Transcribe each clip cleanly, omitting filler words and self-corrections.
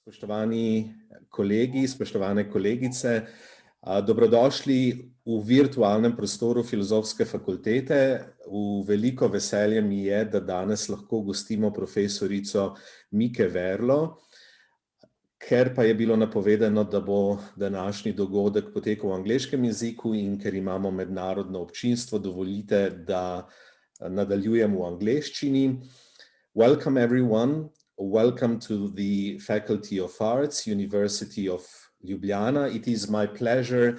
Spoštovani kolegi, spoštovane kolegice, dobrodošli v virtualnem prostoru Filozofske fakultete. V veliko veselje mi je, da danes lahko gostimo profesorico Mieke Verloo. Ker pa je bilo napovedano, da bo današnji dogodek potekal v angleškem jeziku in ker imamo mednarodno občinstvo, dovolite, da nadaljujem v angleščini. Welcome everyone. Welcome to the Faculty of Arts, University of Ljubljana. It is my pleasure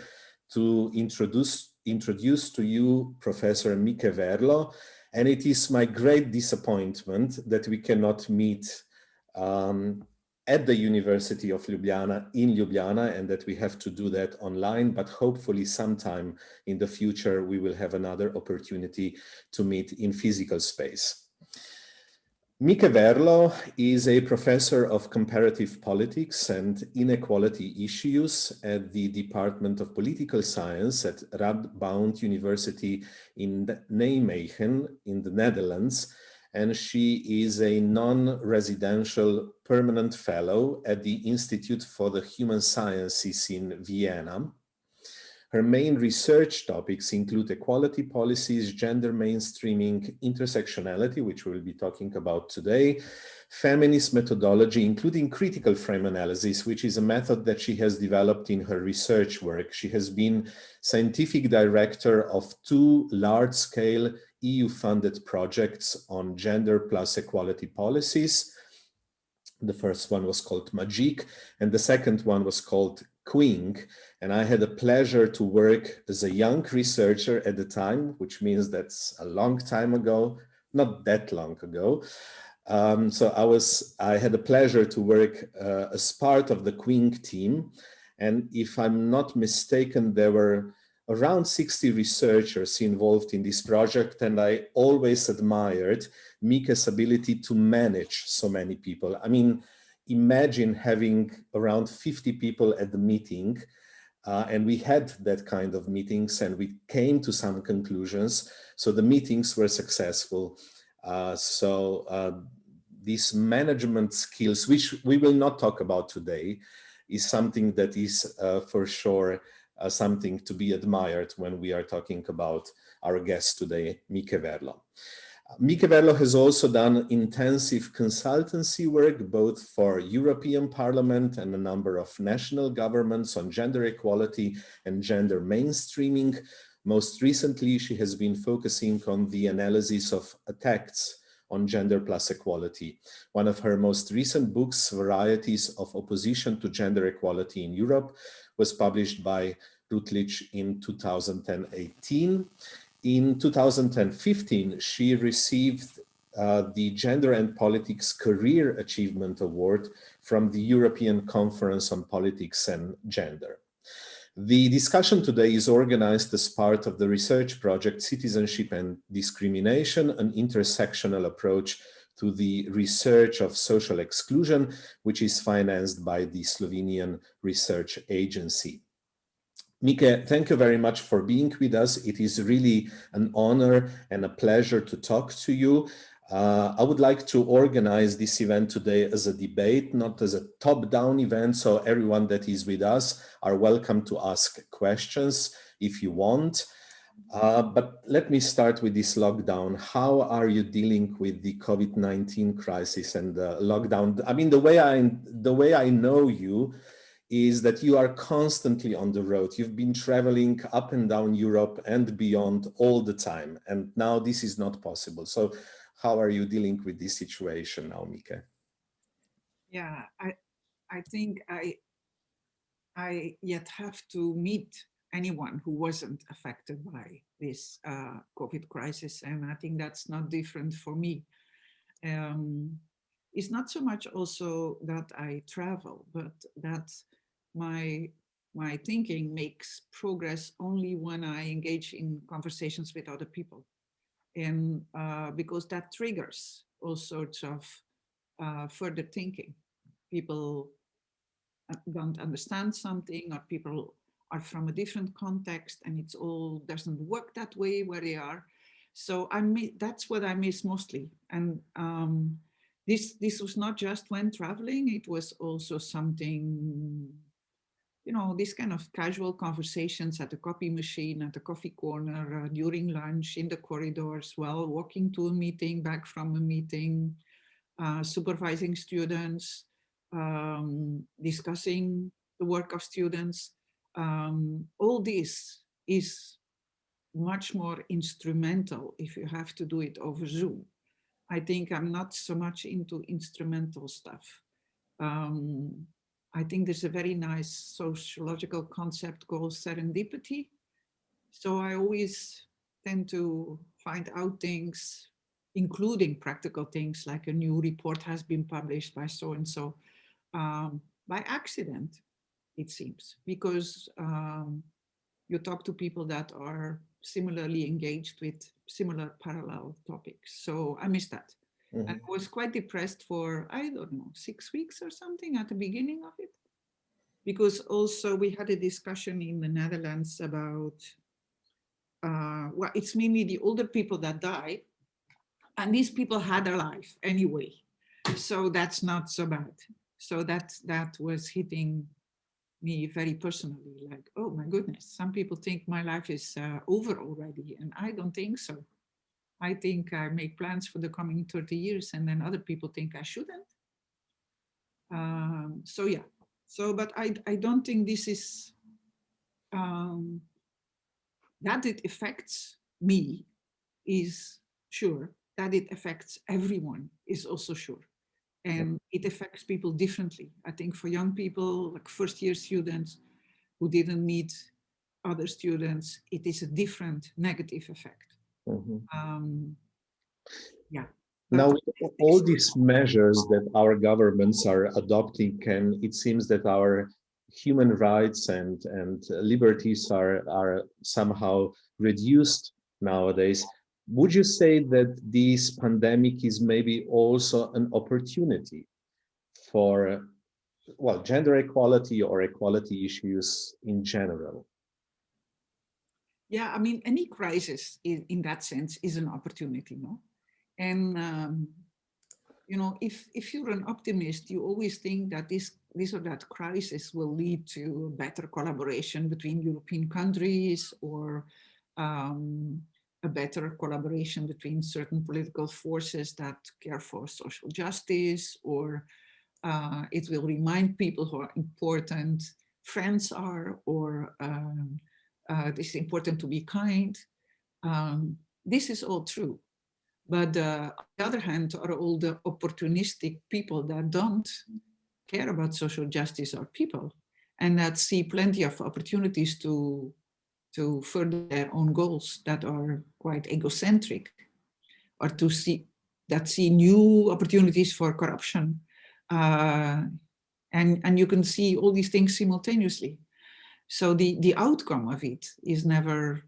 to introduce to you Professor Mieke Verloo, and it is my great disappointment that we cannot meet at the University of Ljubljana in Ljubljana, and that we have to do that online, but hopefully sometime in the future we will have another opportunity to meet in physical space. Mieke Verloo is a professor of comparative politics and inequality issues at the Department of Political Science at Radbound University in Nijmegen in the Netherlands, and she is a non-residential permanent fellow at the Institute for the Human Sciences in Vienna. Her main research topics include equality policies, gender mainstreaming, intersectionality, which we'll be talking about today, feminist methodology, including critical frame analysis, which is a method that she has developed in her research work. She has been scientific director of two large-scale EU-funded projects on gender plus equality policies. The first one was called Magic, and the second one was called Queen. And I had the pleasure to work as a young researcher at the time, which means that's a long time ago, not that long ago. I had the pleasure to work as part of the Queen team. And if I'm not mistaken, there were around 60 researchers involved in this project, and I always admired Miike's ability to manage so many people. I mean, imagine having around 50 people at the meeting, and we had that kind of meetings and we came to some conclusions. So the meetings were successful. These management skills, which we will not talk about today, is something that is for sure something to be admired when we are talking about our guest today, Mieke Verloo. Mieke Verloo has also done intensive consultancy work, both for European Parliament and a number of national governments on gender equality and gender mainstreaming. Most recently, she has been focusing on the analysis of attacks on gender plus equality. One of her most recent books, Varieties of Opposition to Gender Equality in Europe, was published by Routledge in 2018. In 2015, she received the Gender and Politics Career Achievement Award from the European Conference on Politics and Gender. The discussion today is organized as part of the research project Citizenship and Discrimination, an intersectional approach to the research of social exclusion, which is financed by the Slovenian Research Agency. Mieke, thank you very much for being with us. It is really an honor and a pleasure to talk to you. I would like to organize this event today as a debate, not as a top-down event, so everyone that is with us are welcome to ask questions if you want. But let me start with this lockdown. How are you dealing with the COVID-19 crisis and the lockdown? I mean, the way I know you is that you are constantly on the road. You've been traveling up and down Europe and beyond all the time, and now this is not possible. So how are you dealing with this situation now, Mieke? Yeah, I think I yet have to meet anyone who wasn't affected by this COVID crisis, and I think that's not different for me. It's not so much also that I travel, but that my thinking makes progress only when I engage in conversations with other people, and because that triggers all sorts of further thinking. People don't understand something, or people are from a different context, and it's all doesn't work that way where they are. So that's what I miss mostly, and this was not just when traveling, it was also something, you know, this kind of casual conversations at the coffee machine, at the coffee corner, during lunch, in the corridors, while walking to a meeting, back from a meeting, supervising students, discussing the work of students. All this is much more instrumental if you have to do it over Zoom. I think I'm not so much into instrumental stuff. I think there's a very nice sociological concept called serendipity. So I always tend to find out things, including practical things, like a new report has been published by so-and-so, by accident, it seems, because you talk to people that are similarly engaged with similar parallel topics. So I missed that. Mm-hmm. And I was quite depressed for, I don't know, 6 weeks or something at the beginning of it. Because also we had a discussion in the Netherlands about, well, it's mainly the older people that die. And these people had a life anyway. So that's not so bad. So that was hitting me very personally, like, oh my goodness, some people think my life is over already, and I don't think so. I think I make plans for the coming 30 years, and then other people think I shouldn't. So yeah, so, but I don't think this is, that it affects me is sure, that it affects everyone is also sure. And it affects people differently. I think for young people, like first-year students who didn't meet other students, it is a different negative effect. Mm-hmm. Yeah. Now, all these measures that our governments are adopting, it seems that our human rights and liberties are somehow reduced nowadays. Would you say that this pandemic is maybe also an opportunity for, well, gender equality or equality issues in general? Yeah, I mean, any crisis in that sense is an opportunity, no? And, you know, if you're an optimist, you always think that this or that crisis will lead to better collaboration between European countries, or a better collaboration between certain political forces that care for social justice, or it will remind people how important friends are, or it's important to be kind. This is all true. But on the other hand, are all the opportunistic people that don't care about social justice or people, and that see plenty of opportunities to further their own goals that are quite egocentric, or to see new opportunities for corruption. And you can see all these things simultaneously. So the outcome of it is never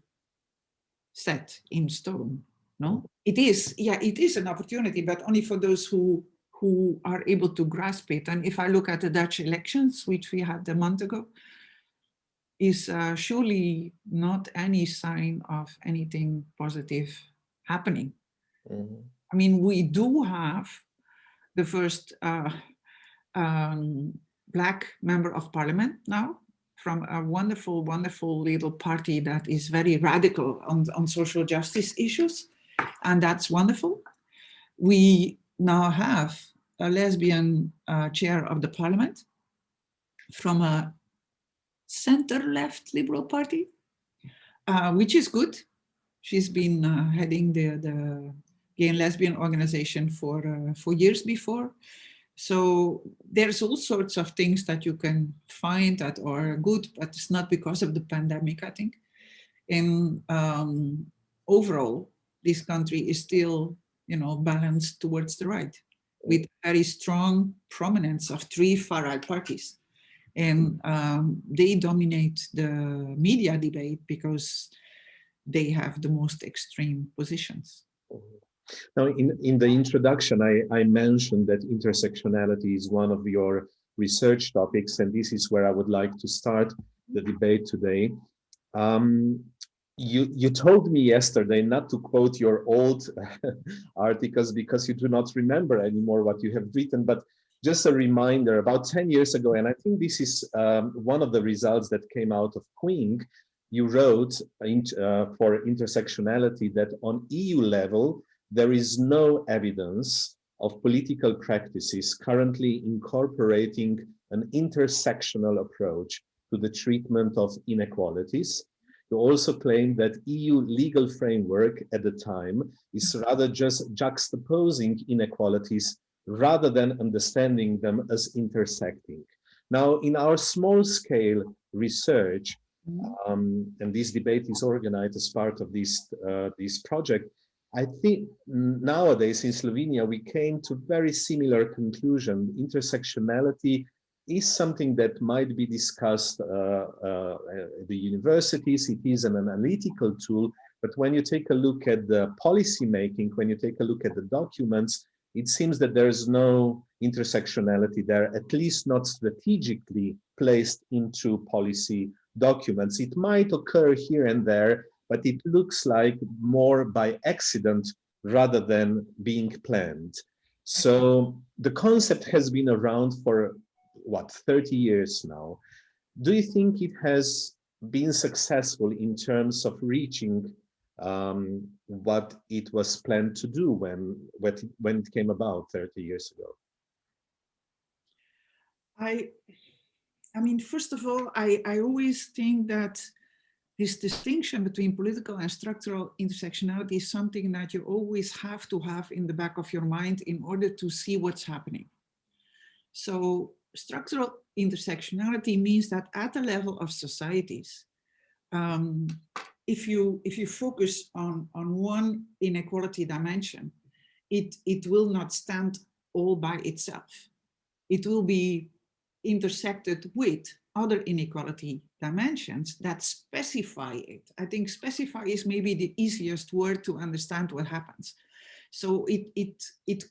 set in stone. No, it is, yeah, it is an opportunity, but only for those who are able to grasp it. And if I look at the Dutch elections, which we had a month ago, is surely not any sign of anything positive happening. Mm-hmm. I mean, we do have the first Black member of parliament now, from a wonderful, wonderful little party that is very radical on social justice issues. And that's wonderful. We now have a lesbian chair of the parliament from a center-left liberal party, which is good. She's been heading the gay and lesbian organization for years before. So there's all sorts of things that you can find that are good, but it's not because of the pandemic, I think. And overall, this country is still, you know, balanced towards the right, with very strong prominence of 3 far-right parties. And they dominate the media debate because they have the most extreme positions. Now, in the introduction, I mentioned that intersectionality is one of your research topics, and this is where I would like to start the debate today. You told me yesterday not to quote your old articles because you do not remember anymore what you have written, but just a reminder, about 10 years ago, and I think this is one of the results that came out of Queen, you wrote for intersectionality that on EU level, there is no evidence of political practices currently incorporating an intersectional approach to the treatment of inequalities. You also claim that EU legal framework at the time is rather just juxtaposing inequalities rather than understanding them as intersecting. Now, in our small-scale research, and this debate is organized as part of this project, I think nowadays in Slovenia, we came to very similar conclusion. Intersectionality is something that might be discussed at the universities. It is an analytical tool, but when you take a look at the policy making, when you take a look at the documents, it seems that there is no intersectionality there, at least not strategically placed into policy documents. It might occur here and there, but it looks like more by accident rather than being planned. So the concept has been around for what, 30 years now. Do you think it has been successful in terms of reaching what it was planned to do when it came about 30 years ago? I mean, first of all, I always think that this distinction between political and structural intersectionality is something that you always have to have in the back of your mind in order to see what's happening. So structural intersectionality means that at the level of societies, if you focus on one inequality dimension, it will not stand all by itself. It will be intersected with other inequality dimensions that specify it. I think specify is maybe the easiest word to understand what happens. So it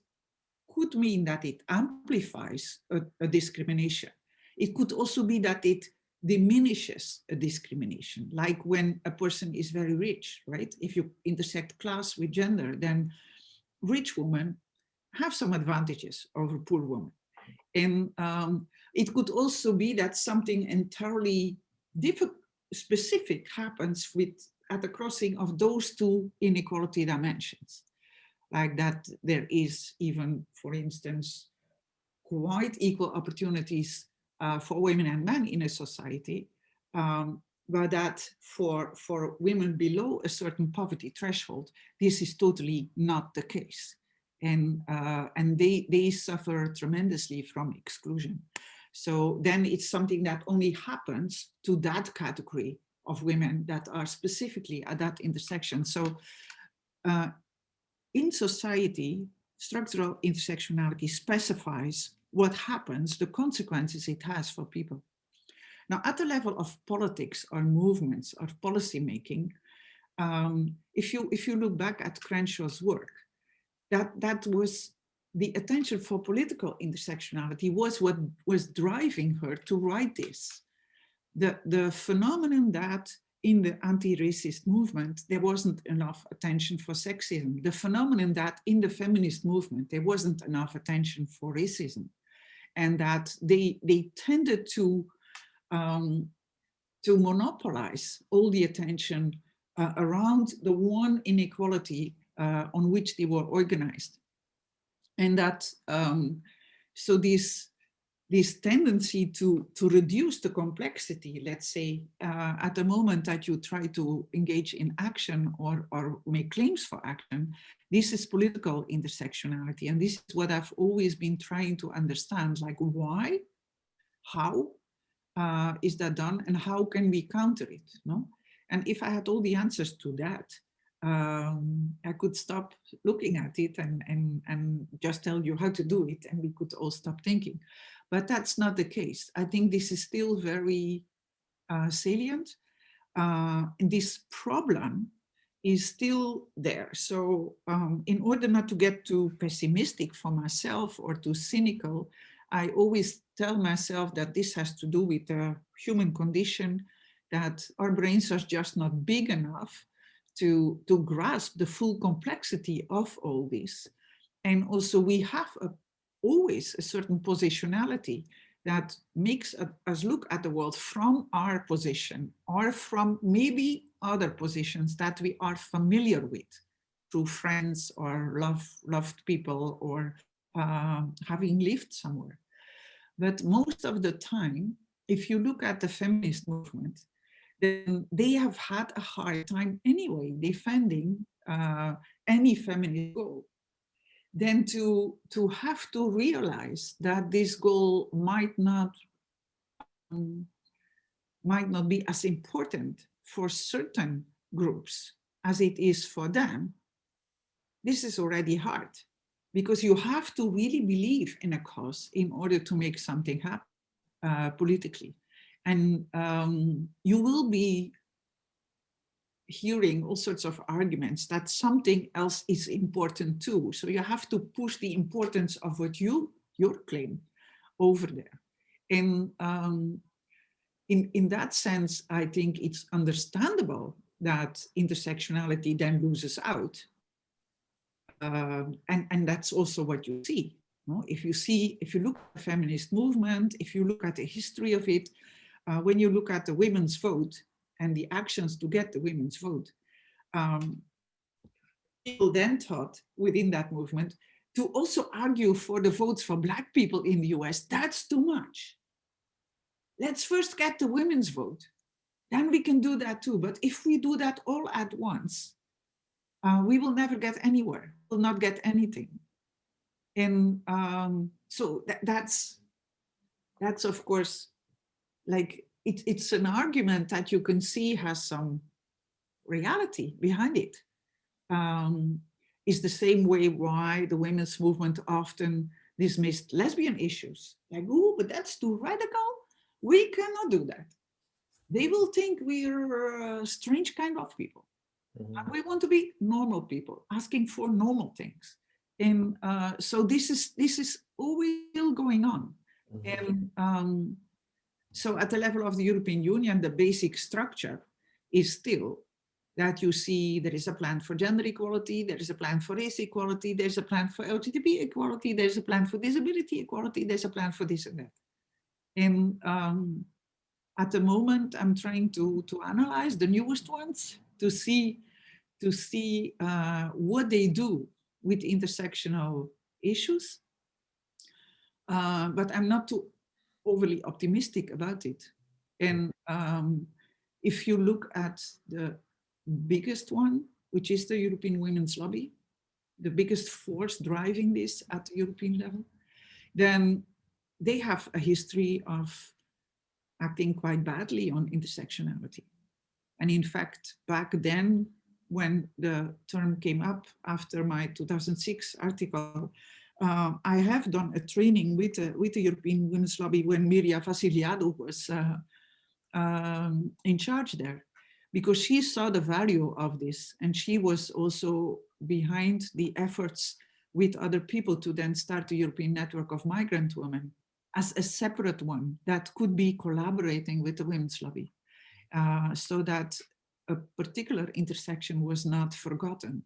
could mean that it amplifies a discrimination. It could also be that it diminishes a discrimination, like when a person is very rich, right? If you intersect class with gender, then rich women have some advantages over poor women. And it could also be that something entirely specific happens at the crossing of those two inequality dimensions. Like that there is even, for instance, quite equal opportunities for women and men in a society, but that for women below a certain poverty threshold, this is totally not the case. And they suffer tremendously from exclusion. So then it's something that only happens to that category of women that are specifically at that intersection. So in society, structural intersectionality specifies what happens, the consequences it has for people. Now, at the level of politics or movements or policy making, if you look back at Crenshaw's work, that was the attention for political intersectionality was what was driving her to write this. The phenomenon that in the anti-racist movement, there wasn't enough attention for sexism. The phenomenon that in the feminist movement, there wasn't enough attention for racism. And that they tended to monopolize all the attention around the one inequality on which they were organized. And that, so this tendency to reduce the complexity, let's say, at the moment that you try to engage in action or make claims for action, this is political intersectionality. And this is what I've always been trying to understand, like why, how is that done, and how can we counter it? No? And if I had all the answers to that, I could stop looking at it and just tell you how to do it, and we could all stop thinking. But that's not the case. I think this is still very salient. And this problem is still there. So in order not to get too pessimistic for myself or too cynical, I always tell myself that this has to do with the human condition, that our brains are just not big enough to grasp the full complexity of all this. And also we have always a certain positionality that makes us look at the world from our position or from maybe other positions that we are familiar with through friends or loved people or having lived somewhere. But most of the time, if you look at the feminist movement, then they have had a hard time anyway defending any feminist goal. Then to have to realize that this goal might not be as important for certain groups as it is for them, this is already hard, because you have to really believe in a cause in order to make something happen politically. And you will be hearing all sorts of arguments that something else is important too. So you have to push the importance of what your claim over there. And in that sense, I think it's understandable that intersectionality then loses out. And that's also what you see. No? If you look at the feminist movement, if you look at the history of it, when you look at the women's vote and the actions to get the women's vote, people then thought within that movement to also argue for the votes for Black people in the US, that's too much. Let's first get the women's vote, then we can do that too. But if we do that all at once, we will never get anywhere, will not get anything. And so that's of course, like it's an argument that you can see has some reality behind it. Is the same way why the women's movement often dismissed lesbian issues. Like, oh, but that's too radical. We cannot do that. They will think we're a strange kind of people. Mm-hmm. We want to be normal people, asking for normal things. And so this is always still going on. Mm-hmm. And so at the level of the European Union, the basic structure is still that you see there is a plan for gender equality, there is a plan for race equality, there's a plan for LGBT equality, there's a plan for disability equality, there's a plan for this and that. And at the moment, I'm trying to analyze the newest ones to see what they do with intersectional issues. But I'm not too overly optimistic about it. And if you look at the biggest one, which is the European Women's Lobby, the biggest force driving this at the European level, then they have a history of acting quite badly on intersectionality. And in fact, back then, when the term came up after my 2006 article, I have done a training with the European Women's Lobby when Mirja Vasiliadou was in charge there, because she saw the value of this, and she was also behind the efforts with other people to then start the European Network of Migrant Women as a separate one that could be collaborating with the Women's Lobby, so that a particular intersection was not forgotten.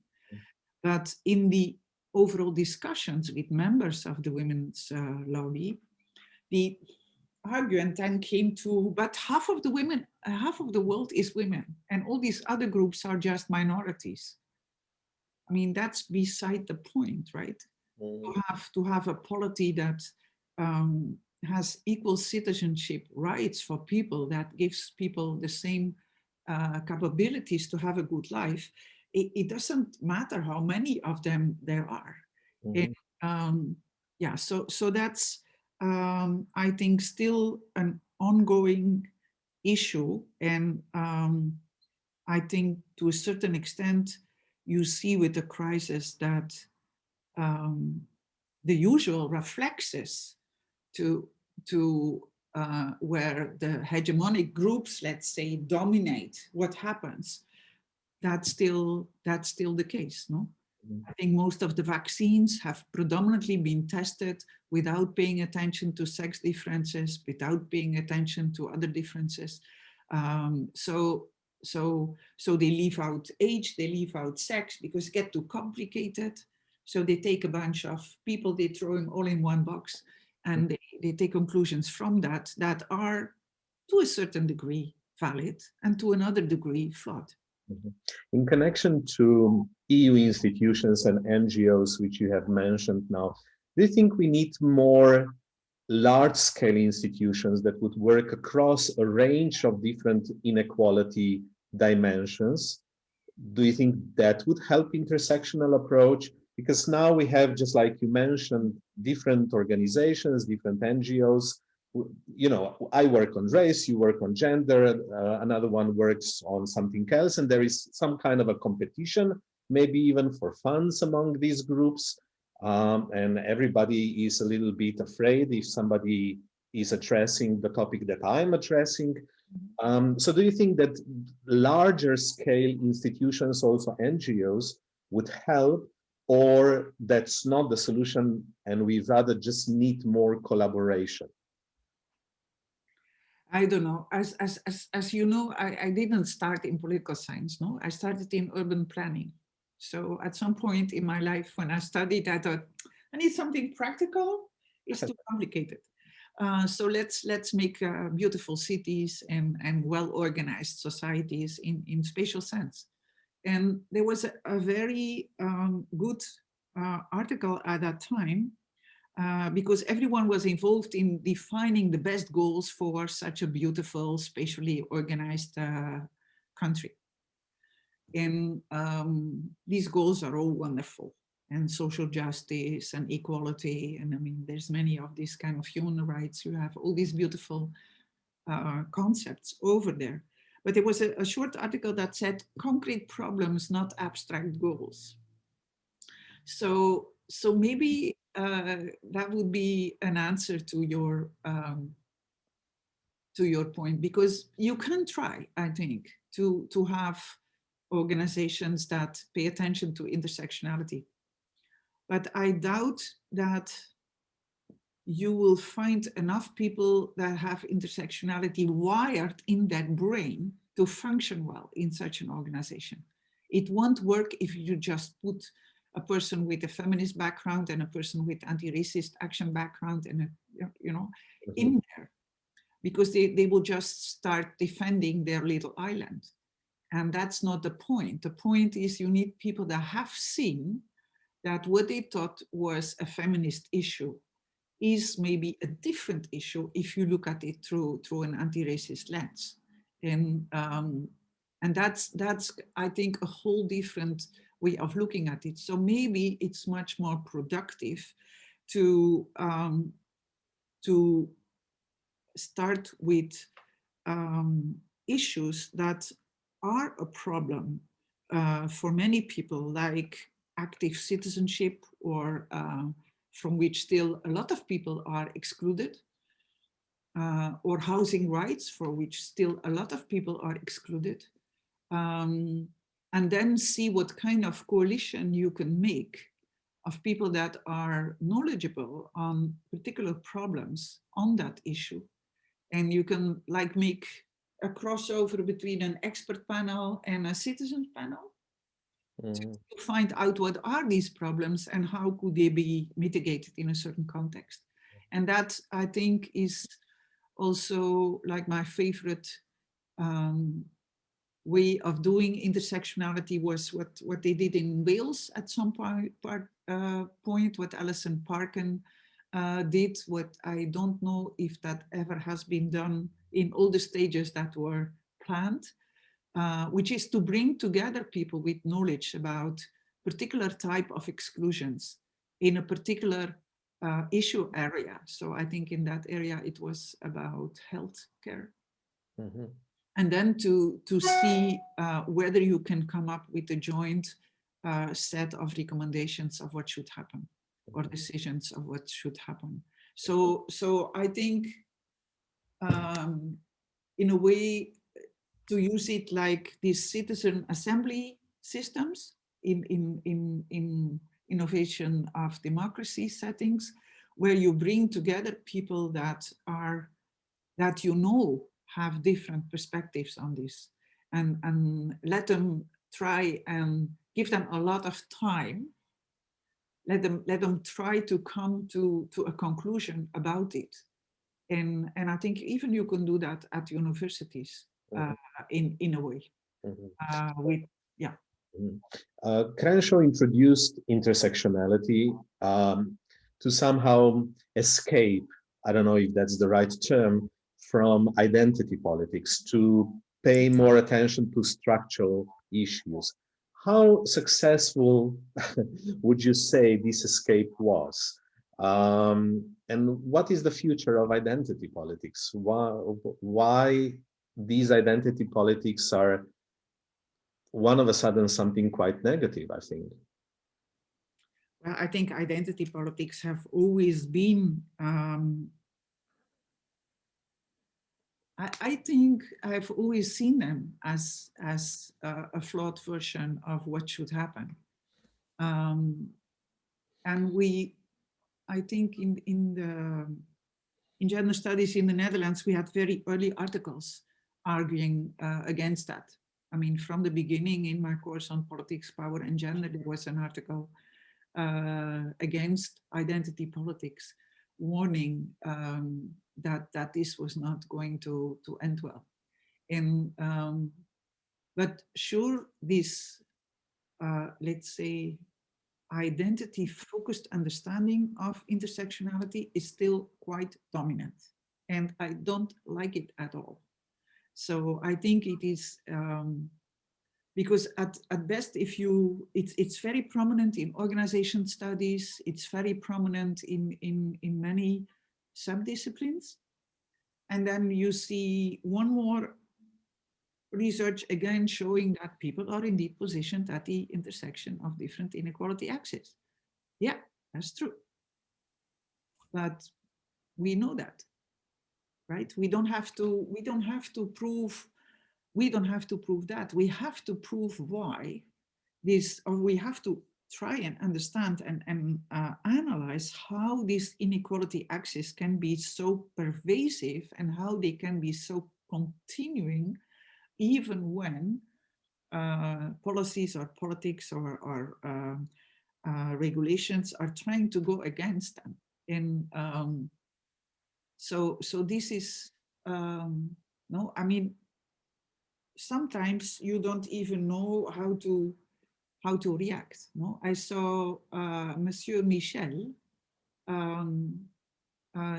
But in the overall discussions with members of the Women's Lobby, the argument then came to, but half of the world is women, and all these other groups are just minorities. I mean, that's beside the point, right? To have a polity that has equal citizenship rights for people, that gives people the same capabilities to have a good life. It doesn't matter how many of them there are. And, yeah, so that's, I think, still an ongoing issue. And I think to a certain extent, you see with the crisis that the usual reflexes to where the hegemonic groups, let's say, dominate what happens, that's still the case, no? I think most of the vaccines have predominantly been tested without paying attention to sex differences, without paying attention to other differences. So they leave out age, they leave out sex because it gets too complicated. So they take a bunch of people, they throw them all in one box, and they take conclusions from that that are to a certain degree valid and to another degree flawed. In connection to EU institutions and NGOs, which you have mentioned now, do you think we need more large-scale institutions that would work across a range of different inequality dimensions? Do you think that would help intersectional approach? Because now we have, just like you mentioned, different organizations, different NGOs. You know, I work on race, you work on gender, another one works on something else, and there is some kind of a competition, maybe even for funds among these groups. And everybody is a little bit afraid if somebody is addressing the topic that I'm addressing. So do you think that larger scale institutions, also NGOs, would help, or that's not the solution and we rather just need more collaboration? I don't know. As you know, I didn't start in political science, no? I started in urban planning. So at some point in my life when I studied, I thought, I need something practical. It's too complicated. So let's make beautiful cities and well-organized societies in spatial sense. And there was a very good article at that time because everyone was involved in defining the best goals for such a beautiful, spatially organized country. And these goals are all wonderful, and social justice and equality. And I mean, there's many of these kind of human rights. You have all these beautiful concepts over there. But there was a short article that said concrete problems, not abstract goals. So maybe that would be an answer to your point, because you can try, I think, to have organizations that pay attention to intersectionality. But I doubt that you will find enough people that have intersectionality wired in that brain to function well in such an organization. It won't work if you just put a person with a feminist background and a person with anti-racist action background and in there, because they will just start defending their little island. And that's not the point. The point is you need people that have seen that what they thought was a feminist issue is maybe a different issue if you look at it through an anti-racist lens. And that's I think, a whole different way of looking at it. So maybe it's much more productive to start with issues that are a problem for many people, like active citizenship, or from which still a lot of people are excluded, or housing rights, for which still a lot of people are excluded, and then see what kind of coalition you can make of people that are knowledgeable on particular problems on that issue. And you can make a crossover between an expert panel and a citizen panel to find out what are these problems and how could they be mitigated in a certain context. And that, I think, is also my favorite way of doing intersectionality was what they did in Wales at some point, what Alison Parkin did, what I don't know if that ever has been done in all the stages that were planned, which is to bring together people with knowledge about particular type of exclusions in a particular issue area. So I think in that area it was about health care. And then to see whether you can come up with a joint set of recommendations of what should happen, or decisions of what should happen. So I think in a way to use it like these citizen assembly systems in innovation of democracy settings, where you bring together people that have different perspectives on this, and let them try and give them a lot of time. Let them try to come to a conclusion about it. And I think even you can do that at universities in a way. Crenshaw introduced intersectionality to somehow escape, I don't know if that's the right term, from identity politics, to pay more attention to structural issues. How successful would you say this escape was? And what is the future of identity politics? Why these identity politics are one of a sudden something quite negative, I think? Well, I think identity politics have always been, I think I've always seen them as a flawed version of what should happen. And I think in gender studies in the Netherlands, we had very early articles arguing against that. I mean, from the beginning in my course on politics, power and gender, there was an article against identity politics, warning that this was not going to end well. And but sure, this let's say identity-focused understanding of intersectionality is still quite dominant, and I don't like it at all. So I think it is because at best, it's very prominent in organization studies, it's very prominent in many subdisciplines, and then you see one more research again showing that people are indeed positioned at the intersection of different inequality axes. Yeah, that's true. But we know that, right? We don't have to prove that. We have to prove why this, or we have to try and understand and analyze how this inequality axis can be so pervasive and how they can be so continuing even when policies or politics or regulations are trying to go against them. And so this is, no, I mean, sometimes you don't even know how to react. No, I saw Monsieur Michel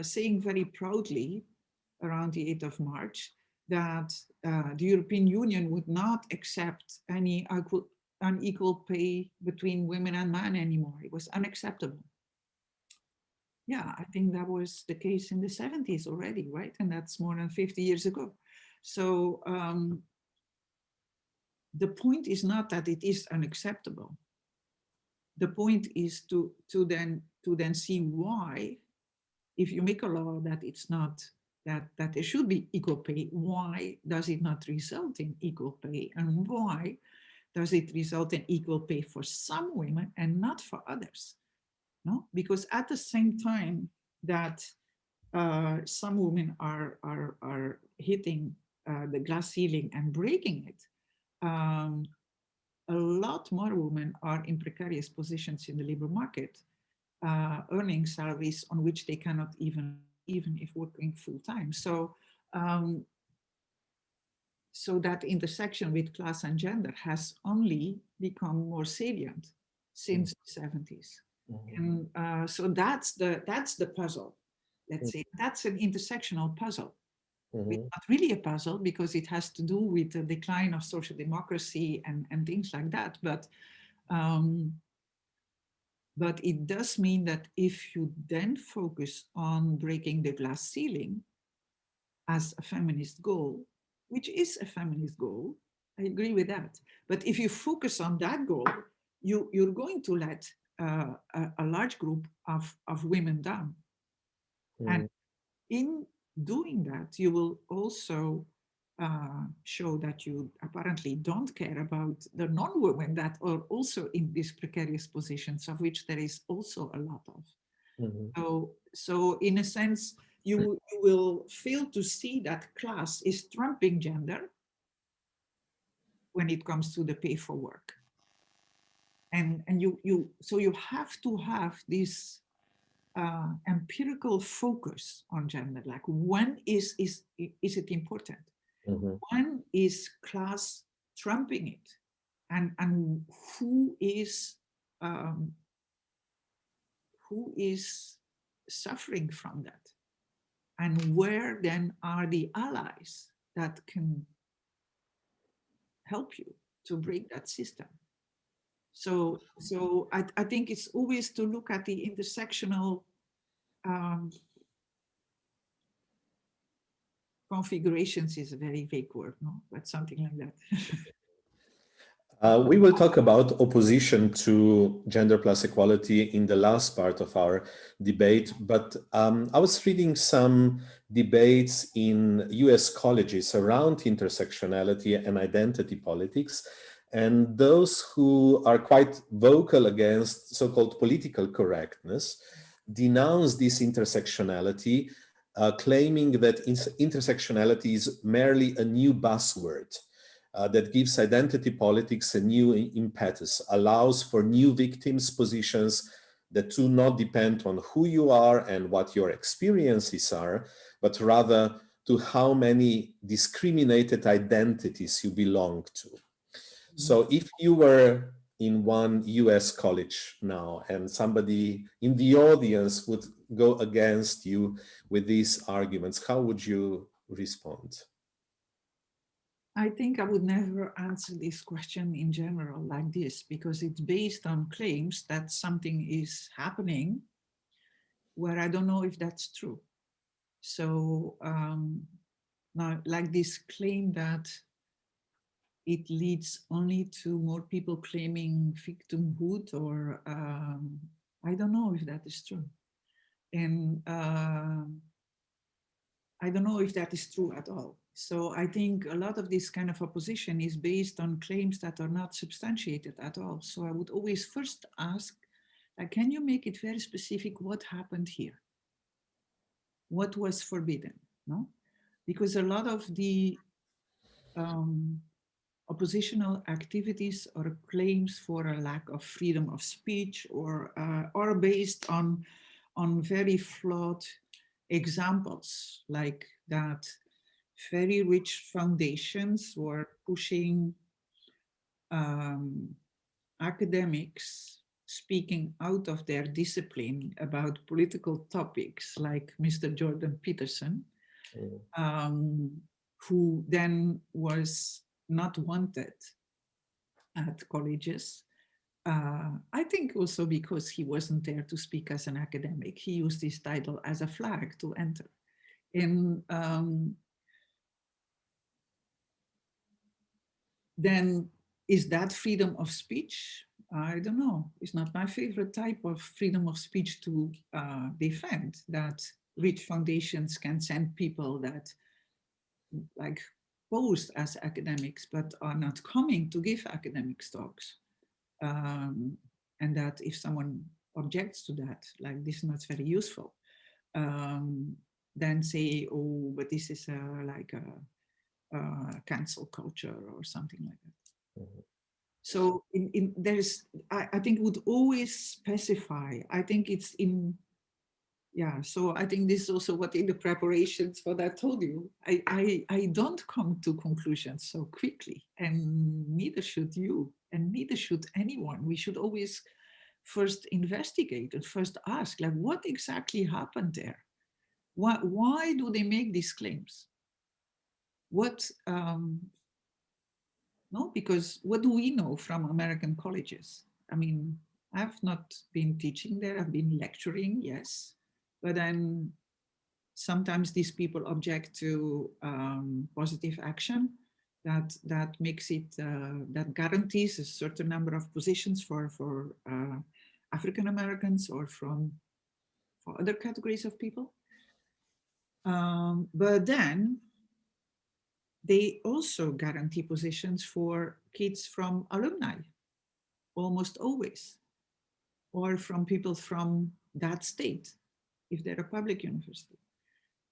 saying very proudly around the 8th of March that the European Union would not accept any unequal pay between women and men anymore. It was unacceptable. Yeah, I think that was the case in the 70s already, right? And that's more than 50 years ago. So the point is not that it is unacceptable. The point is to then see why, if you make a law that it's not, that there should be equal pay, why does it not result in equal pay? And why does it result in equal pay for some women and not for others? No, because at the same time that some women are hitting the glass ceiling and breaking it, a lot more women are in precarious positions in the labor market, earning salaries on which they cannot even if working full time. So, so that intersection with class and gender has only become more salient since the 70s. And so that's the puzzle. Let's say that's an intersectional puzzle. It's not really a puzzle because it has to do with the decline of social democracy and things like that. But it does mean that if you then focus on breaking the glass ceiling as a feminist goal, which is a feminist goal, I agree with that. But if you focus on that goal, you're going to let a large group of women down. And in doing that, you will also show that you apparently don't care about the non-women that are also in these precarious positions, of which there is also a lot of. So in a sense, you will fail to see that class is trumping gender when it comes to the pay for work. And so you have to have this empirical focus on gender, like when is it important? When is class trumping it? And who is suffering from that? And where then are the allies that can help you to break that system? So I think it's always to look at the intersectional configurations is a very vague word, no? But something like that. We will talk about opposition to gender plus equality in the last part of our debate, but I was reading some debates in US colleges around intersectionality and identity politics, and those who are quite vocal against so-called political correctness denounce this intersectionality, claiming that intersectionality is merely a new buzzword that gives identity politics a new impetus, allows for new victims' positions that do not depend on who you are and what your experiences are, but rather to how many discriminated identities you belong to. So if you were in one US college now and somebody in the audience would go against you with these arguments, how would you respond? I think I would never answer this question in general like this, because it's based on claims that something is happening where I don't know if that's true. So now, like this claim that it leads only to more people claiming victimhood, or I don't know if that is true. And I don't know if that is true at all. So I think a lot of this kind of opposition is based on claims that are not substantiated at all. So I would always first ask, can you make it very specific what happened here? What was forbidden? No? Because a lot of the oppositional activities or claims for a lack of freedom of speech or are based on very flawed examples, like that very rich foundations were pushing academics speaking out of their discipline about political topics, like Mr. Jordan Peterson, who then was not wanted at colleges. I think also because he wasn't there to speak as an academic. He used his title as a flag to enter. And then is that freedom of speech? I don't know. It's not my favorite type of freedom of speech to defend, that rich foundations can send people that like pose as academics but are not coming to give academic talks. And that if someone objects to that, like this is not very useful, then say, oh, but this is like a cancel culture or something like that. So I think would always specify, I think it's in, yeah, so I think this is also what in the preparations, what I told you, I don't come to conclusions so quickly, and neither should you, and neither should anyone. We should always first investigate and first ask, like, what exactly happened there? Why do they make these claims? What, no, because what do we know from American colleges? I mean, I've not been teaching there, I've been lecturing, yes, but then sometimes these people object to positive action that makes it, that guarantees a certain number of positions for African Americans or for other categories of people. But then they also guarantee positions for kids from alumni, almost always, or from people from that state, if they're a public university.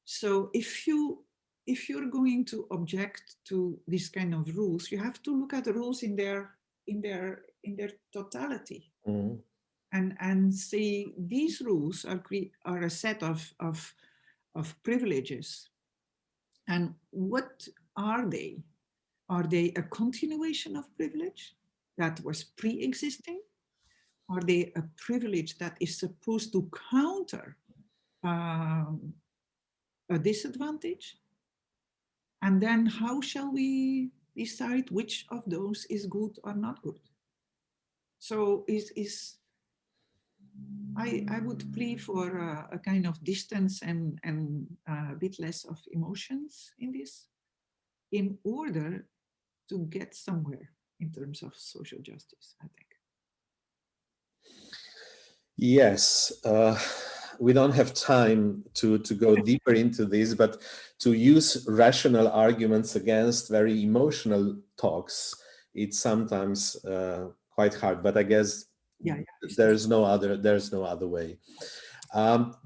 So if you're going to object to this kind of rules, you have to look at the rules in their totality. Mm. And say these rules are a set of privileges. And what are they? Are they a continuation of privilege that was pre-existing? Are they a privilege that is supposed to counter a disadvantage? And then how shall we decide which of those is good or not good? So I would plead for a kind of distance and a bit less of emotions in this, in order to get somewhere in terms of social justice, I think. Yes, we don't have time to go deeper into this, but to use rational arguments against very emotional talks, it's sometimes quite hard, but I guess there's no other way.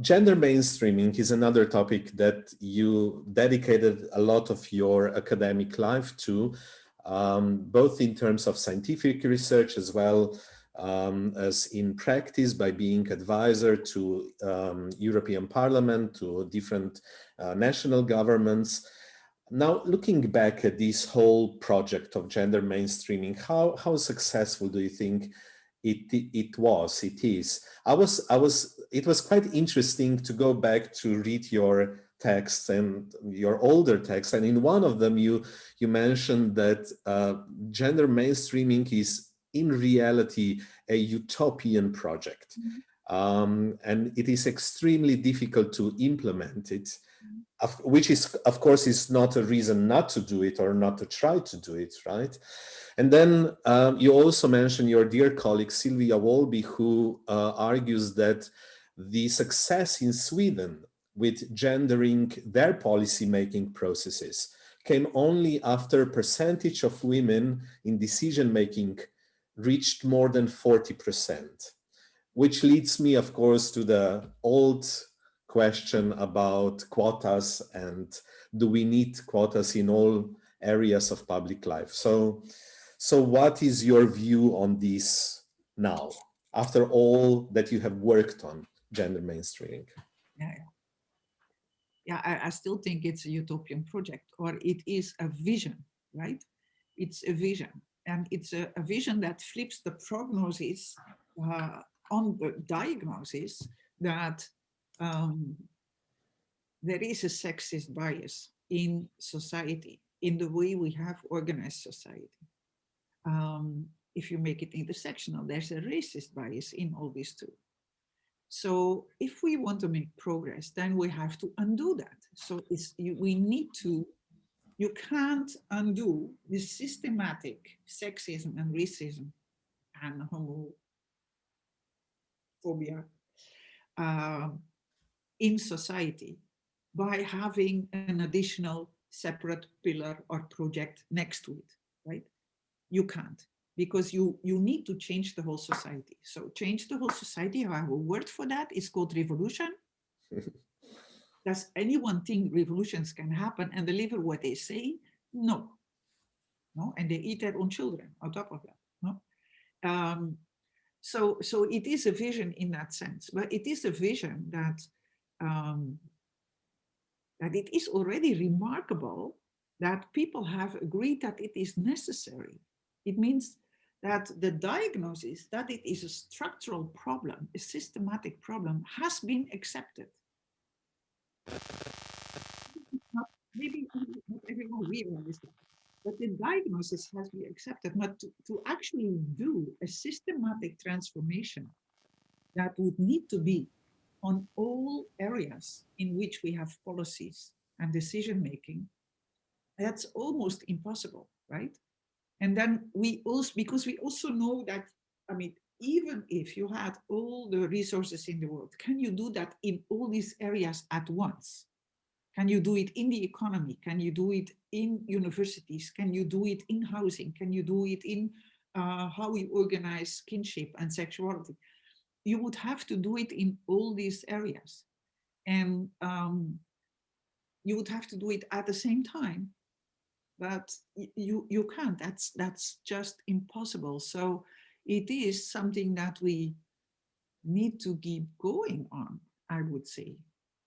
Gender mainstreaming is another topic that you dedicated a lot of your academic life to, both in terms of scientific research as well as in practice by being advisor to European Parliament, to different national governments. Now, looking back at this whole project of gender mainstreaming, how successful do you think it is? It was quite interesting to go back to read your texts and your older texts, and in one of them you mentioned that gender mainstreaming is in reality a utopian project, and it is extremely difficult to implement it, which is, of course, is not a reason not to do it or not to try to do it, right? And then you also mentioned your dear colleague Sylvia Wolby, who argues that the success in Sweden with gendering their policy-making processes came only after a percentage of women in decision-making reached more than 40%, which leads me, of course, to the old question about quotas and do we need quotas in all areas of public life. So what is your view on this now, after all that you have worked on gender mainstreaming? Yeah, I still think it's a utopian project, or it is a vision, right? It's a vision, and it's a vision that flips the prognosis on the diagnosis that there is a sexist bias in society, in the way we have organized society. If you make it intersectional, there's a racist bias in all these too. So if we want to make progress, then we have to undo that. So we need to, you can't undo the systematic sexism and racism and homophobia in society by having an additional separate pillar or project next to it, right? You can't, because you need to change the whole society. So change the whole society, I have a word for that, it's called revolution. Does anyone think revolutions can happen and deliver what they say? No. No, and they eat their own children on top of that. No? So it is a vision in that sense, but it is a vision that that it is already remarkable that people have agreed that it is necessary. It means that the diagnosis that it is a structural problem, a systematic problem, has been accepted. Maybe not everyone realizes that, but the diagnosis has been accepted. But to actually do a systematic transformation that would need to be on all areas in which we have policies and decision making, that's almost impossible, right? And then we also, because we also know that, I mean, even if you had all the resources in the world, can you do that in all these areas at once? Can you do it in the economy? Can you do it in universities? Can you do it in housing? Can you do it in how we organize kinship and sexuality? You would have to do it in all these areas. And you would have to do it at the same time, but you can't. That's just impossible. So it is something that we need to keep going on, I would say.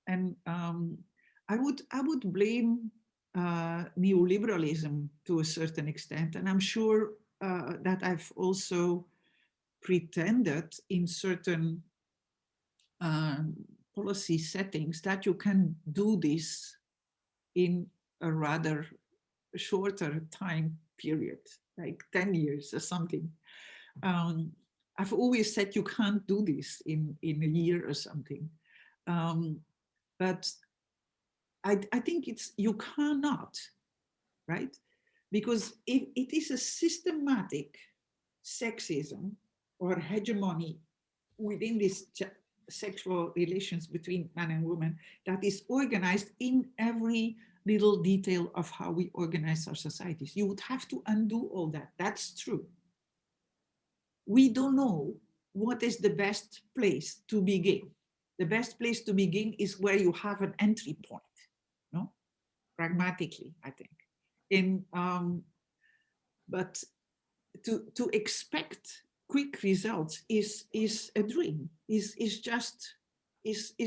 And I would blame neoliberalism to a certain extent, and I'm sure that I've also pretended in certain policy settings that you can do this in a rather shorter time period, like 10 years or something. I've always said you can't do this in a year or something. But I think you cannot, right? Because if it is a systematic sexism or hegemony within these sexual relations between man and woman that is organized in every little detail of how we organize our societies, you would have to undo all that. That's true. We don't know what is the best place to begin. The best place to begin is where you have an entry point, no? Pragmatically, I think. But to expect quick results is a dream, is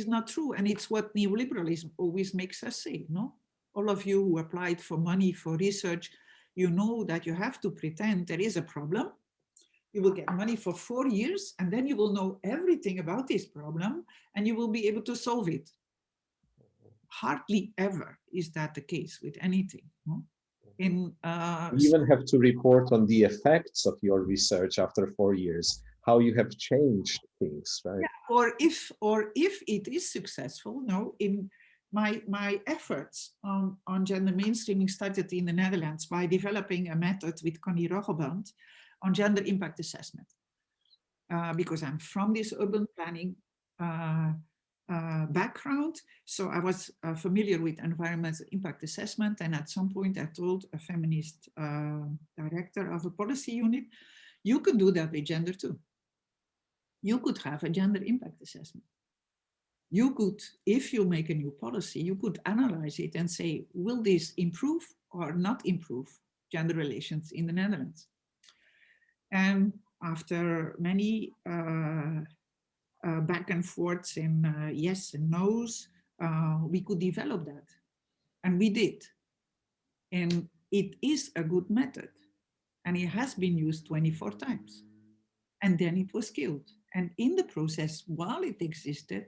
not true. And it's what neoliberalism always makes us say, no? All of you who applied for money for research, you know that you have to pretend there is a problem. You will get money for 4 years, and then you will know everything about this problem, and you will be able to solve it. Hardly ever is that the case with anything. No? You even have to report on the effects of your research after 4 years, how you have changed things, right? Yeah, or if it is successful. No, in my efforts on gender mainstreaming started in the Netherlands by developing a method with Connie Rogobound on gender impact assessment, because I'm from this urban planning background. So I was familiar with environmental impact assessment. And at some point I told a feminist director of a policy unit, you could do that with gender too. You could have a gender impact assessment. You could, if you make a new policy, you could analyze it and say, will this improve or not improve gender relations in the Netherlands? And after many back and forths in yes and no's, we could develop that. And we did. And it is a good method. And it has been used 24 times. And then it was killed. And in the process, while it existed,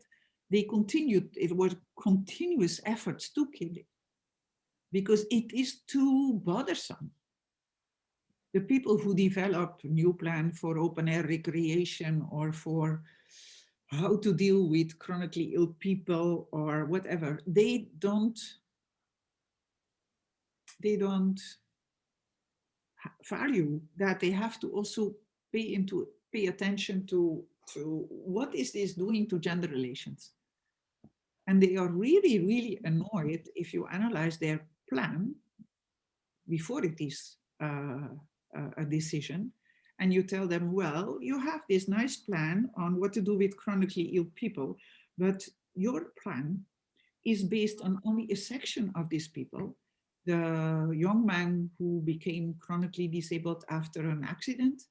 they continued, it was continuous efforts to kill it. Because it is too bothersome. The people who develop a new plan for open air recreation or for how to deal with chronically ill people or whatever, they don't value that they have to also pay attention to what is this doing to gender relations. And they are really, really annoyed if you analyze their plan before it is a decision, and you tell them, well, you have this nice plan on what to do with chronically ill people, but your plan is based on only a section of these people. The young man who became chronically disabled after an accident,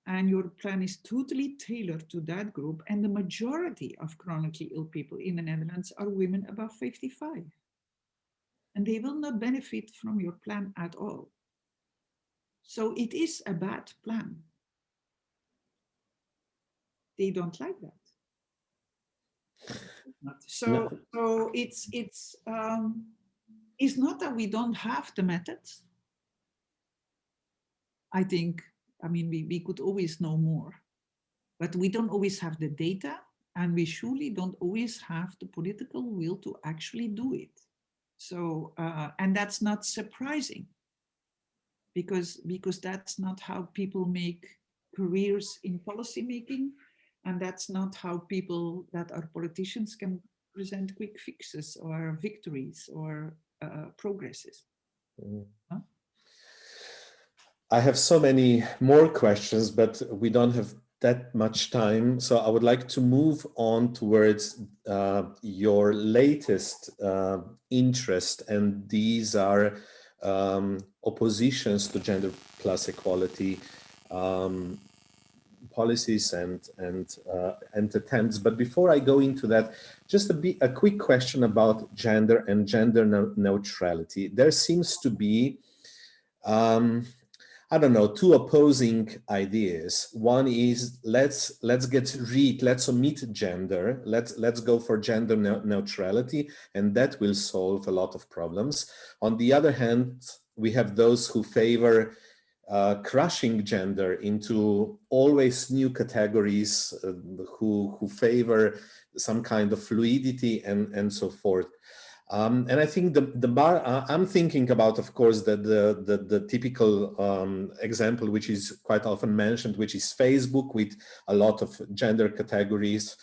and your plan is totally tailored to that group. And the majority of chronically ill people in the Netherlands are women above 55. And they will not benefit from your plan at all. So it is a bad plan. They don't like that. So it's not that we don't have the methods. I think, I mean, we could always know more, but we don't always have the data, and we surely don't always have the political will to actually do it. So, and that's not surprising, because that's not how people make careers in policy making, and that's not how people that are politicians can present quick fixes or victories or progresses. Huh? I have so many more questions, but we don't have that much time, so I would like to move on towards your latest interest, and these are oppositions to gender plus equality policies and attempts. But before I go into that, just a quick question about gender and gender neutrality. There seems to be I don't know, two opposing ideas. One is let's omit gender, let's go for gender neutrality, and that will solve a lot of problems. On the other hand, we have those who favor crushing gender into always new categories, who favor some kind of fluidity and so forth. And I think the bar I'm thinking about, of course, the typical example, which is quite often mentioned, which is Facebook with a lot of gender categories,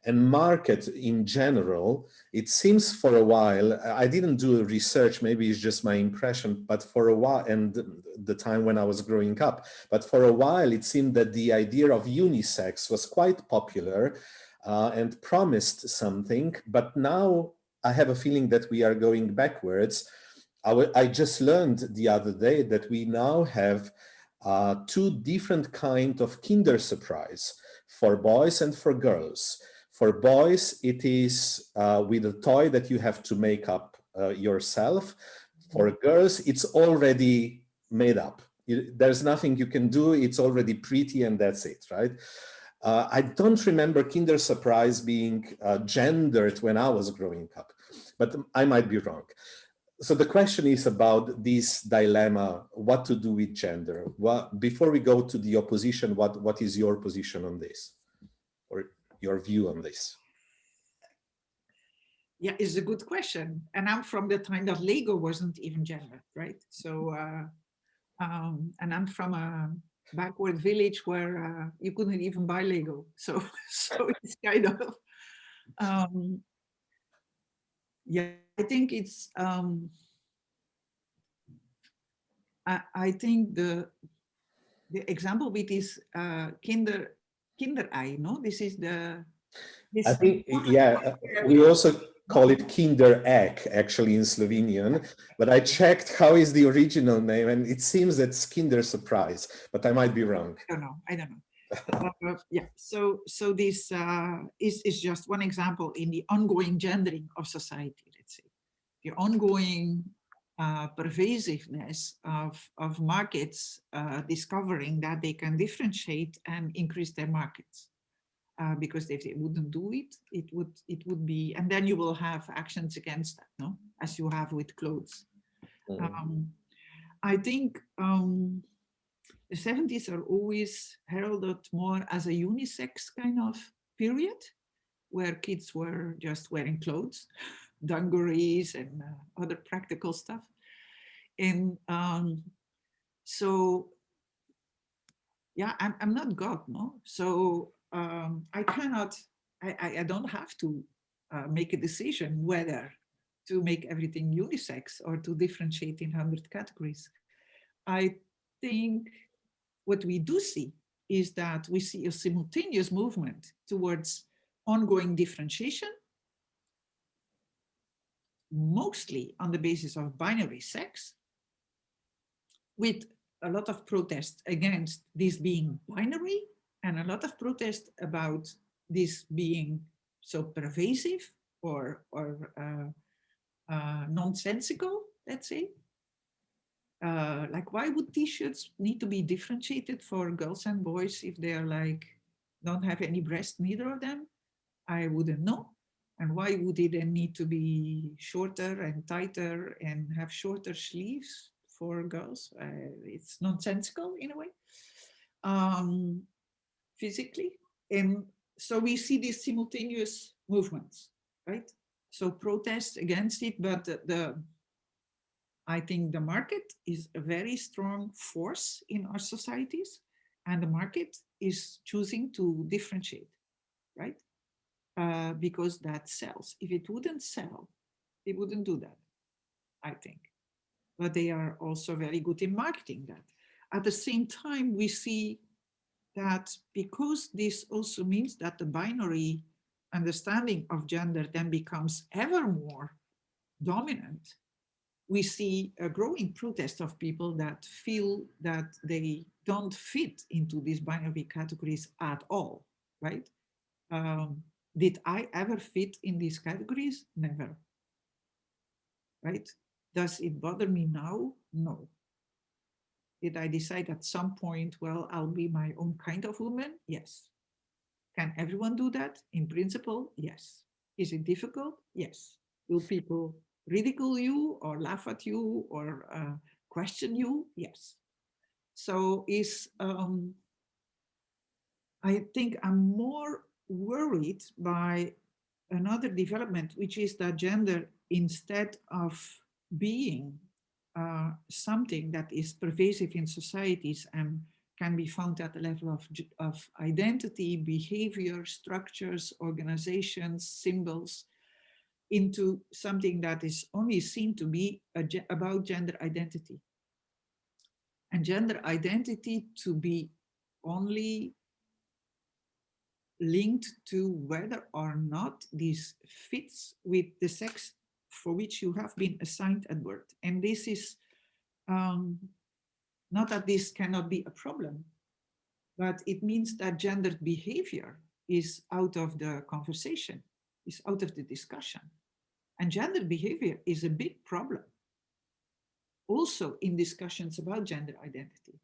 and market in general. It seems for a while, I didn't do research, maybe it's just my impression, but for a while, and the time when I was growing up, but for a while it seemed that the idea of unisex was quite popular and promised something, but now I have a feeling that we are going backwards. I just learned the other day that we now have two different kinds of Kinder Surprise for boys and for girls. For boys, it is with a toy that you have to make up yourself. For girls, it's already made up. There's nothing you can do. It's already pretty and that's it, right? I don't remember Kinder Surprise being gendered when I was growing up, but I might be wrong. So the question is about this dilemma, what to do with gender. Before we go to the opposition, what is your position on this, or your view on this? Yeah, it's a good question. And I'm from the time that Lego wasn't even gendered, right? So, and I'm from a backward village where you couldn't even buy Lego. So it's kind of, yeah, I think it's, I think the example with this kinder eye, no? This is the, I think, yeah, we also call it Kinder Egg, actually, in Slovenian, but I checked how is the original name, and it seems that's Kinder Surprise, but I might be wrong. I don't know. Yeah, so this is just one example in the ongoing gendering of society, let's say. The ongoing pervasiveness of markets discovering that they can differentiate and increase their markets. Because if they wouldn't do it, it would be, and then you will have actions against that, no? As you have with clothes. I think the 70s are always heralded more as a unisex kind of period, where kids were just wearing clothes, dungarees and other practical stuff. And so, yeah, I'm not God, no? So I cannot, I don't have to make a decision whether to make everything unisex or to differentiate in 100 categories. I think what we do see is that we see a simultaneous movement towards ongoing differentiation, mostly on the basis of binary sex, with a lot of protest against this being binary and a lot of protest about this being so pervasive or nonsensical, let's say. Like, why would t-shirts need to be differentiated for girls and boys if they're like, don't have any breast, neither of them? I wouldn't know. And why would it then need to be shorter and tighter and have shorter sleeves for girls? It's nonsensical in a way, physically. And so we see these simultaneous movements, right? So protest against it, but I think the market is a very strong force in our societies, and the market is choosing to differentiate, right? Because that sells. If it wouldn't sell, it wouldn't do that, I think. But they are also very good in marketing that. At the same time, we see that because this also means that the binary understanding of gender then becomes ever more dominant, we see a growing protest of people that feel that they don't fit into these binary categories at all, right? Did I ever fit in these categories? Never, right? Does it bother me now? No. Did I decide at some point, well, I'll be my own kind of woman? Yes. Can everyone do that? In principle, yes. Is it difficult? Yes. Will people ridicule you or laugh at you or question you? Yes. So I think I'm more worried by another development, which is that gender, instead of being something that is pervasive in societies and can be found at the level of identity, behavior, structures, organizations, symbols, into something that is only seen to be about gender identity. And gender identity to be only linked to whether or not this fits with the sex for which you have been assigned at birth. And this is not that this cannot be a problem, but it means that gendered behavior is out of the conversation, is out of the discussion. And gendered behavior is a big problem also in discussions about gender identity.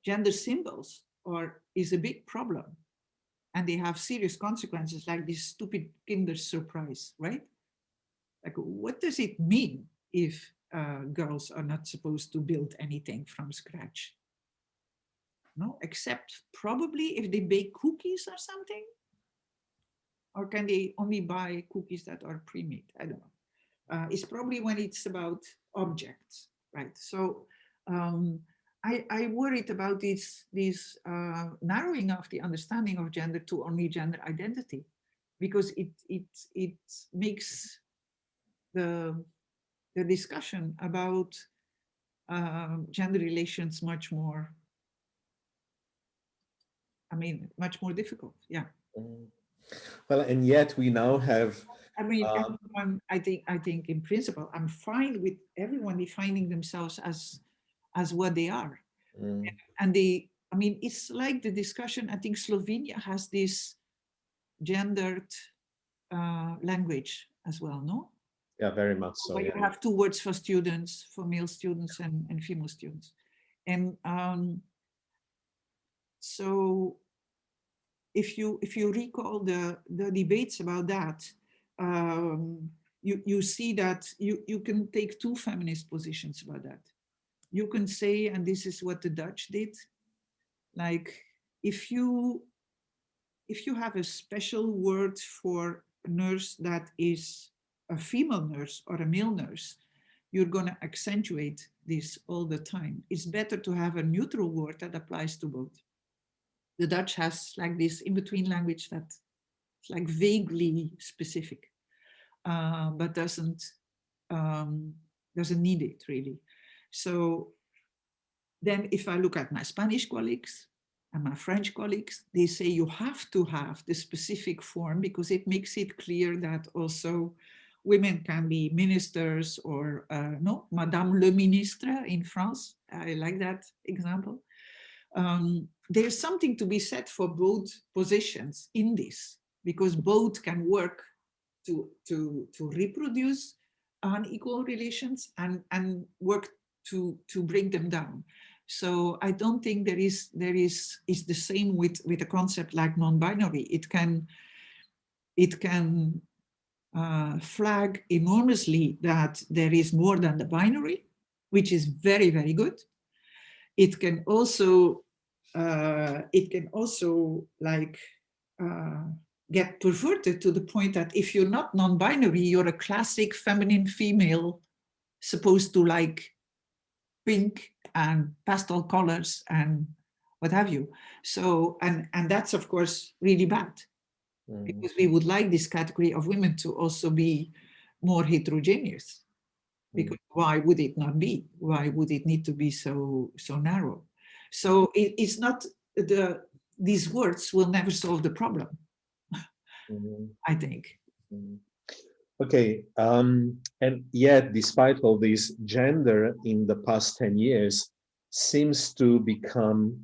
Gender symbols is a big problem, and they have serious consequences, like this stupid Kindersurprise, right? Like, what does it mean if girls are not supposed to build anything from scratch? No, except probably if they bake cookies or something. Or can they only buy cookies that are pre-made? I don't know. It's probably when it's about objects, right? So I worried about this narrowing of the understanding of gender to only gender identity, because it makes the discussion about gender relations much more, much more difficult. Yeah. Well, and yet we now have. Everyone, I think in principle, I'm fine with everyone defining themselves as what they are. And it's like the discussion, I think Slovenia has this gendered language as well, no? Yeah, very much so. Where you have 2 words for students, for male students and female students. And so if you recall the debates about that, you see that you can take 2 feminist positions about that. You can say, and this is what the Dutch did, like if you have a special word for a nurse that is a female nurse or a male nurse, you're going to accentuate this all the time. It's better to have a neutral word that applies to both. The Dutch has like this in-between language that's like vaguely specific, but doesn't need it really. So then if I look at my Spanish colleagues and my French colleagues, they say you have to have the specific form because it makes it clear that also women can be ministers or Madame le Ministre in France. I like that example. There's something to be said for both positions in this, because both can work to reproduce unequal relations and work to bring them down. So I don't think there is the same with a concept like non-binary. It can flag enormously that there is more than the binary, which is very, very good. It can also like get perverted to the point that if you're not non-binary, you're a classic feminine female supposed to like pink and pastel colors and what have you. So, and that's of course really bad, because we would like this category of women to also be more heterogeneous. Because why would it not be? Why would it need to be so narrow? So it's not these words will never solve the problem, I think. Okay, and yet, despite all this, gender in the past 10 years seems to become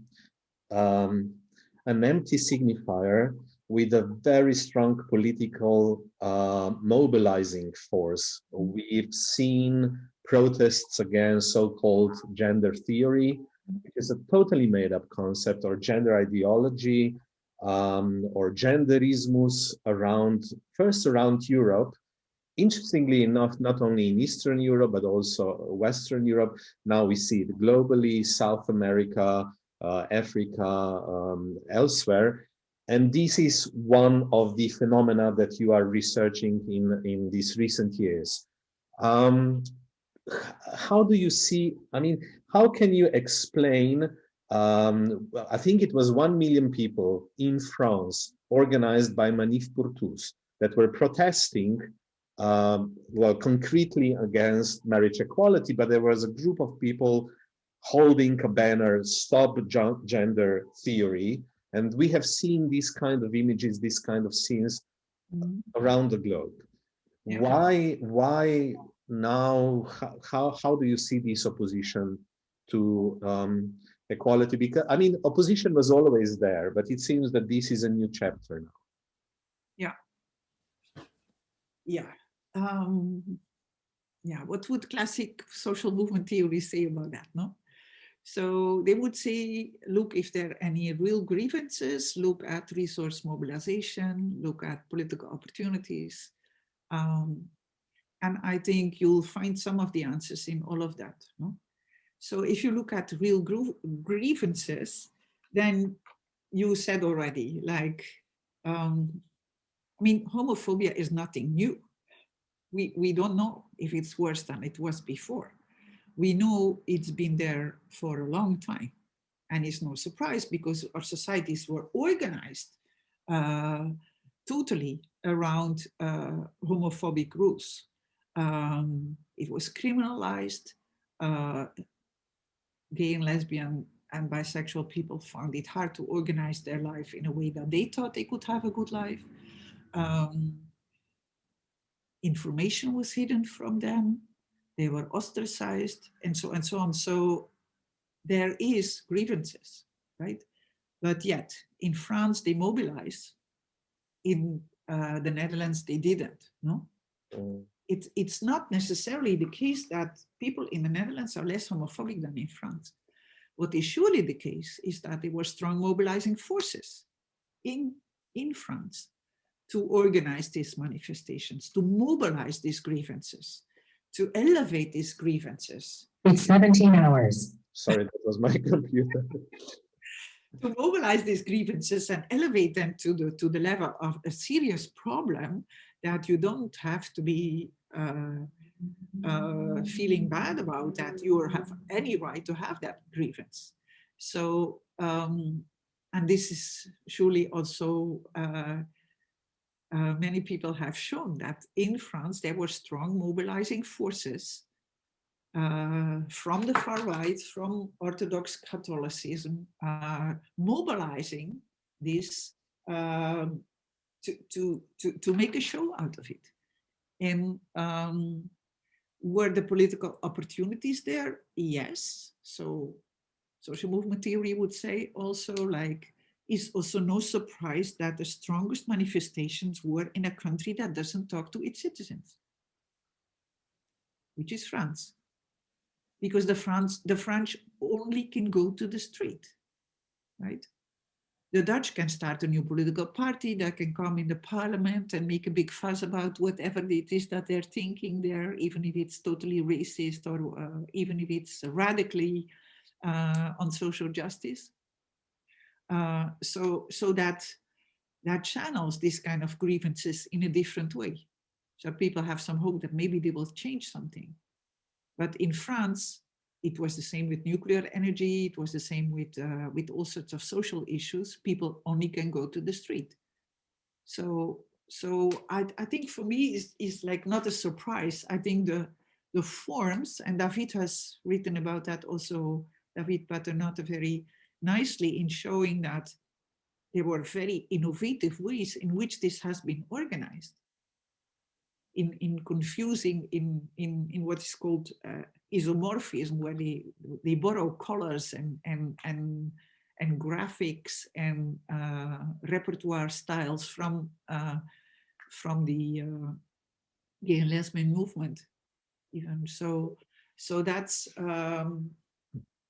an empty signifier with a very strong political mobilizing force. We've seen protests against so-called gender theory, which is a totally made-up concept, or gender ideology, or genderismus first around Europe. Interestingly enough, not only in Eastern Europe, but also Western Europe. Now we see it globally, South America, Africa, elsewhere. And this is one of the phenomena that you are researching in these recent years. How do you see, I mean, how can you explain, I think it was 1 million people in France organized by Manif pour tous that were protesting, well, concretely against marriage equality, but there was a group of people holding a banner, "Stop Gender Theory." And we have seen these kind of images, these kind of scenes around the globe. Yeah. Why now, how do you see this opposition to equality? Because, I mean, opposition was always there, but it seems that this is a new chapter now. Yeah. Yeah. Yeah, what would classic social movement theory say about that, no? So they would say, look, if there are any real grievances, look at resource mobilization, look at political opportunities. And I think you'll find some of the answers in all of that, no? So if you look at real grievances, then you said already, like, I mean, homophobia is nothing new. We don't know if it's worse than it was before. We know it's been there for a long time, and it's no surprise because our societies were organized totally around homophobic rules. It was criminalized. Gay and lesbian and bisexual people found it hard to organize their life in a way that they thought they could have a good life. Information was hidden from them. They were ostracized, and so on and so on. So there is grievances, right? But yet in France, they mobilize. In the Netherlands, they didn't, no? It's not necessarily the case that people in the Netherlands are less homophobic than in France. What is surely the case is that there were strong mobilizing forces in France to organize these manifestations, to mobilize these grievances, to elevate these grievances. It's 17 hours. Sorry, that was my computer. To mobilize these grievances and elevate them to the level of a serious problem that you don't have to be feeling bad about, that you have any right to have that grievance. So, and this is surely also, many people have shown that in France there were strong mobilizing forces from the far right, from Orthodox Catholicism, mobilizing this to make a show out of it. And were the political opportunities there? Yes. So social movement theory would say also, like, it's also no surprise that the strongest manifestations were in a country that doesn't talk to its citizens, which is France. Because the French only can go to the street, right? The Dutch can start a new political party that can come in the parliament and make a big fuss about whatever it is that they're thinking there, even if it's totally racist or even if it's radically on social justice. So that channels this kind of grievances in a different way. So people have some hope that maybe they will change something. But in France, it was the same with nuclear energy. It was the same with all sorts of social issues. People only can go to the street. So I think for me is like not a surprise. I think the forms, and David has written about that also, David Paternotte, very nicely in showing that there were very innovative ways in which this has been organized. In confusing, in what is called isomorphism, where they borrow colors and graphics and repertoire styles from the gay and lesbian movement, even. So that's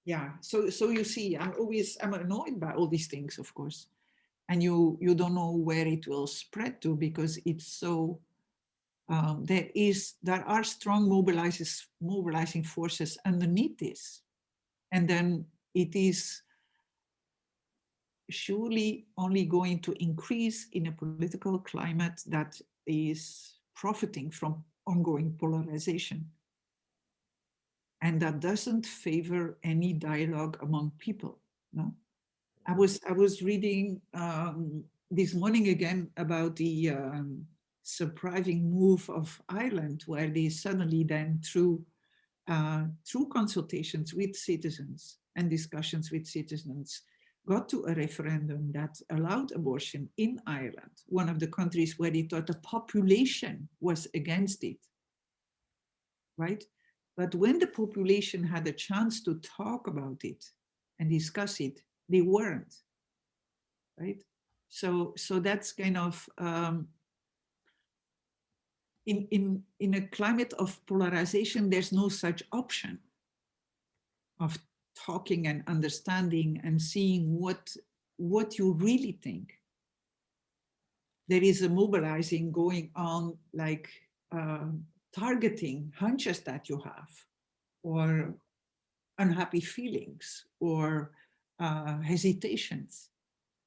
yeah. So you see, I'm annoyed by all these things, of course, and you don't know where it will spread to, because it's so. There are strong mobilizing forces underneath this, and then it is surely only going to increase in a political climate that is profiting from ongoing polarization, and that doesn't favor any dialogue among people. No, I was reading this morning again about the surprising move of Ireland, where they suddenly then, through consultations with citizens and discussions with citizens, got to a referendum that allowed abortion in Ireland, one of the countries where they thought the population was against it, right? But when the population had a chance to talk about it and discuss it, they weren't, right? So that's kind of, in a climate of polarization, there's no such option of talking and understanding and seeing what you really think. There is a mobilizing going on, like targeting hunches that you have, or unhappy feelings, or hesitations,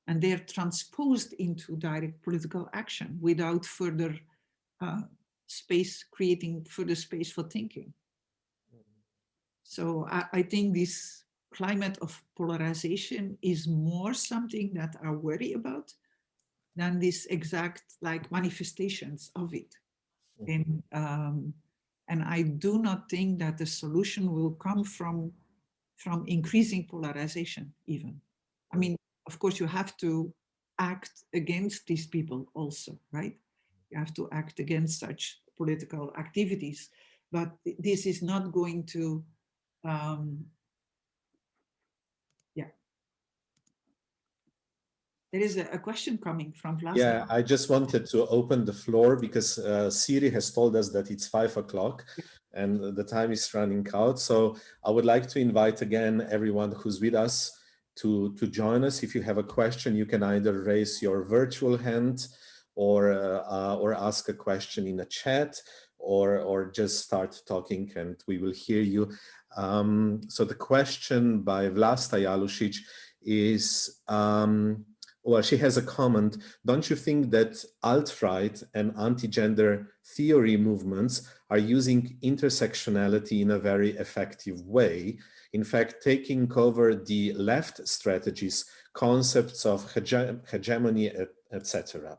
and they're transposed into direct political action without further creating further space for thinking. So I think this climate of polarization is more something that I worry about than this exact like manifestations of it. And I do not think that the solution will come from increasing polarization even. I mean, of course, you have to act against these people also, right? You have to act against such political activities, but this is not going to, yeah. There is a question coming from Vlasta. Yeah, I just wanted to open the floor because Siri has told us that it's 5 o'clock and the time is running out. So I would like to invite again everyone who's with us to join us. If you have a question, you can either raise your virtual hand or ask a question in a chat, or just start talking and we will hear you. So the question by Vlasta Jalušić is, well, she has a comment. Don't you think that alt-right and anti-gender theory movements are using intersectionality in a very effective way? In fact, taking over the left strategies, concepts of hegemony, etc.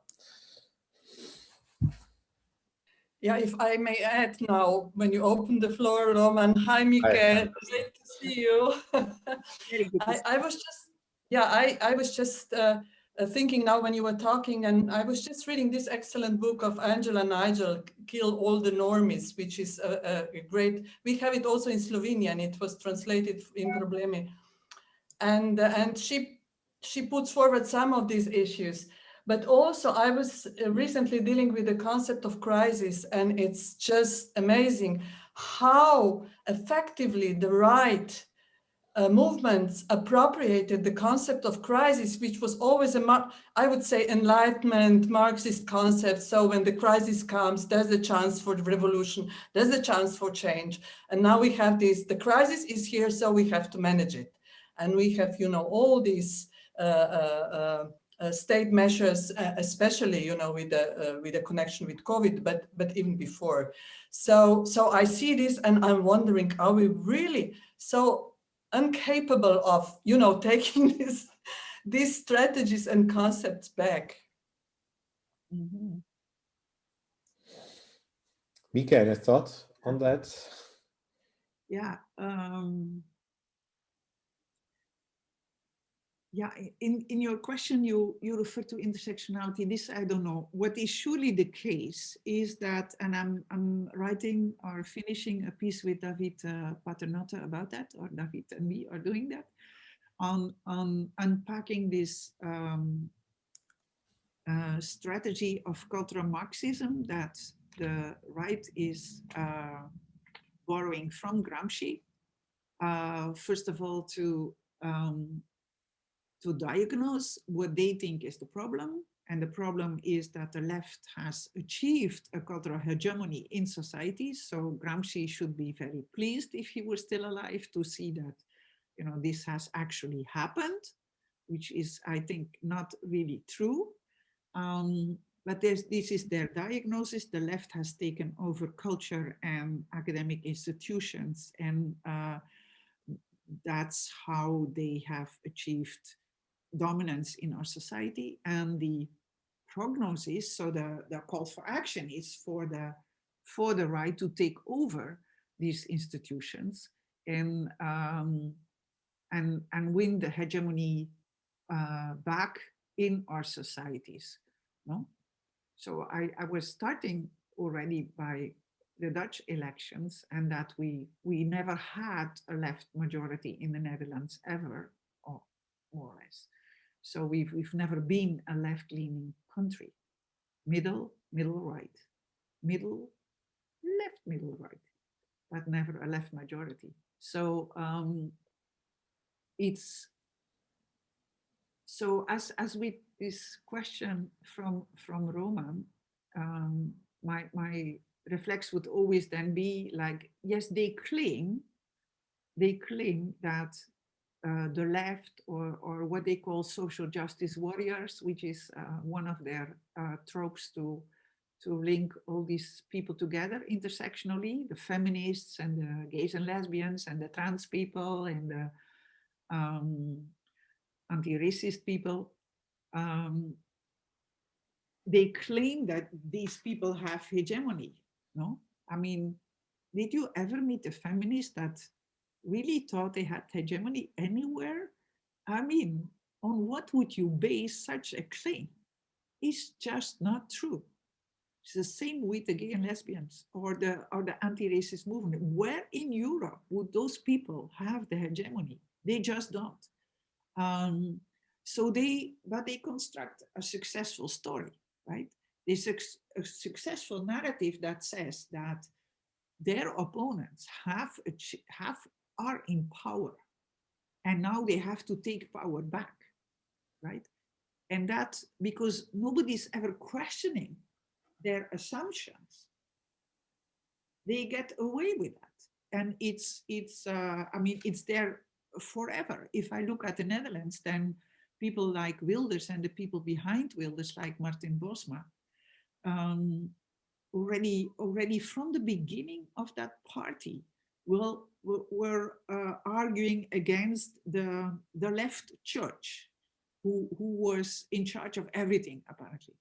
Yeah, if I may add now, when you open the floor, Roman, hi, Mieke, great to see you. I was just, yeah, I was just thinking now when you were talking, and I was just reading this excellent book of Angela Nigel, Kill All the Normies, which is a great, we have it also in Slovenia, and it was translated in Problemi. And she puts forward some of these issues. But also I was recently dealing with the concept of crisis, and it's just amazing how effectively the right movements appropriated the concept of crisis, which was always I would say, Enlightenment, Marxist concept. So when the crisis comes, there's a chance for the revolution, there's a chance for change. And now we have this, the crisis is here, so we have to manage it. And we have, you know, all these state measures, especially, you know, with the connection with COVID, but even before. So I see this, and I'm wondering, are we really so incapable of, you know, taking these strategies and concepts back? Mm-hmm. Mieke, any thought on that? Yeah. Yeah, in your question, you refer to intersectionality. This, I don't know. What is surely the case is that, and I'm writing or finishing a piece with David Paternotte about that, or David and me are doing that, on unpacking this strategy of cultural Marxism that the right is borrowing from Gramsci. First of all, to diagnose what they think is the problem. And the problem is that the left has achieved a cultural hegemony in society. So Gramsci should be very pleased, if he were still alive, to see that, you know, this has actually happened, which is, I think, not really true. But this is their diagnosis. The left has taken over culture and academic institutions, and that's how they have achieved dominance in our society. And the prognosis, so the call for action, is for the right to take over these institutions and win the hegemony back in our societies. No? So I was starting already by the Dutch elections, and that we never had a left majority in the Netherlands ever, or more or less. So we've never been a left-leaning country. Middle, right. Middle, left, middle, right. But never a left majority. So it's so as with this question from Roman, my reflex would always then be like, yes, they claim that the left, or what they call social justice warriors, which is one of their tropes to link all these people together intersectionally, the feminists and the gays and lesbians and the trans people and the anti-racist people. They claim that these people have hegemony. No, I mean, did you ever meet a feminist that really thought they had hegemony anywhere? I mean, on what would you base such a claim? It's just not true. It's the same with the gay and lesbians or the anti-racist movement. Where in Europe would those people have the hegemony? They just don't. So they construct a successful story, right? There's a successful narrative that says that their opponents are in power, and now they have to take power back, right? And that because nobody's ever questioning their assumptions, they get away with that, and it's I mean, it's there forever. If I look at the Netherlands, then people like Wilders and the people behind Wilders, like Martin Bosma, already from the beginning of that party, were arguing against the left church, who was in charge of everything, apparently.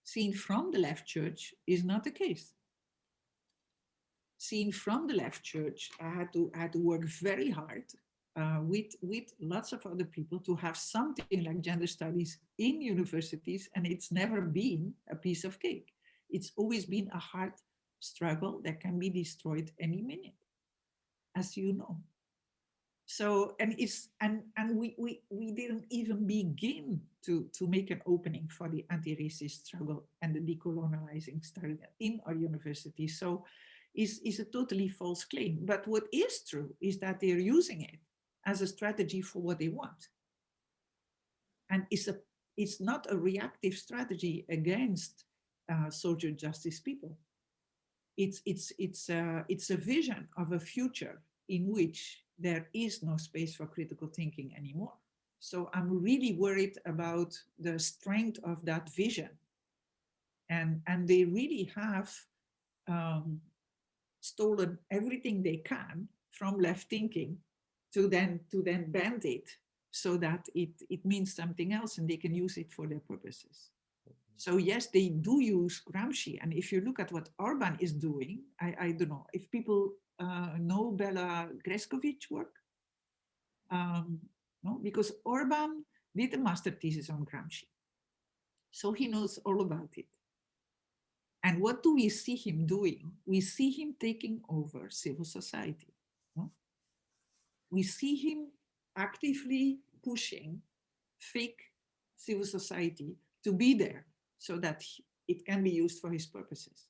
Seen from the left church is not the case. Seen from the left church, I had to work very hard with lots of other people to have something like gender studies in universities, and it's never been a piece of cake. It's always been a hard struggle that can be destroyed any minute, as you know. So, and we didn't even begin to make an opening for the anti-racist struggle and the decolonializing struggle in our university. So is a totally false claim. But what is true is that they're using it as a strategy for what they want. And it's not a reactive strategy against social justice people. It's a vision of a future in which there is no space for critical thinking anymore. So I'm really worried about the strength of that vision. And they really have stolen everything they can from left thinking to then bend it so that it means something else and they can use it for their purposes. So yes, they do use Gramsci. And if you look at what Orban is doing, I don't know, if people know Bela Gresković's work, No? Because Orban did a master thesis on Gramsci. So he knows all about it. And what do we see him doing? We see him taking over civil society. No? We see him actively pushing fake civil society to be there so that it can be used for his purposes.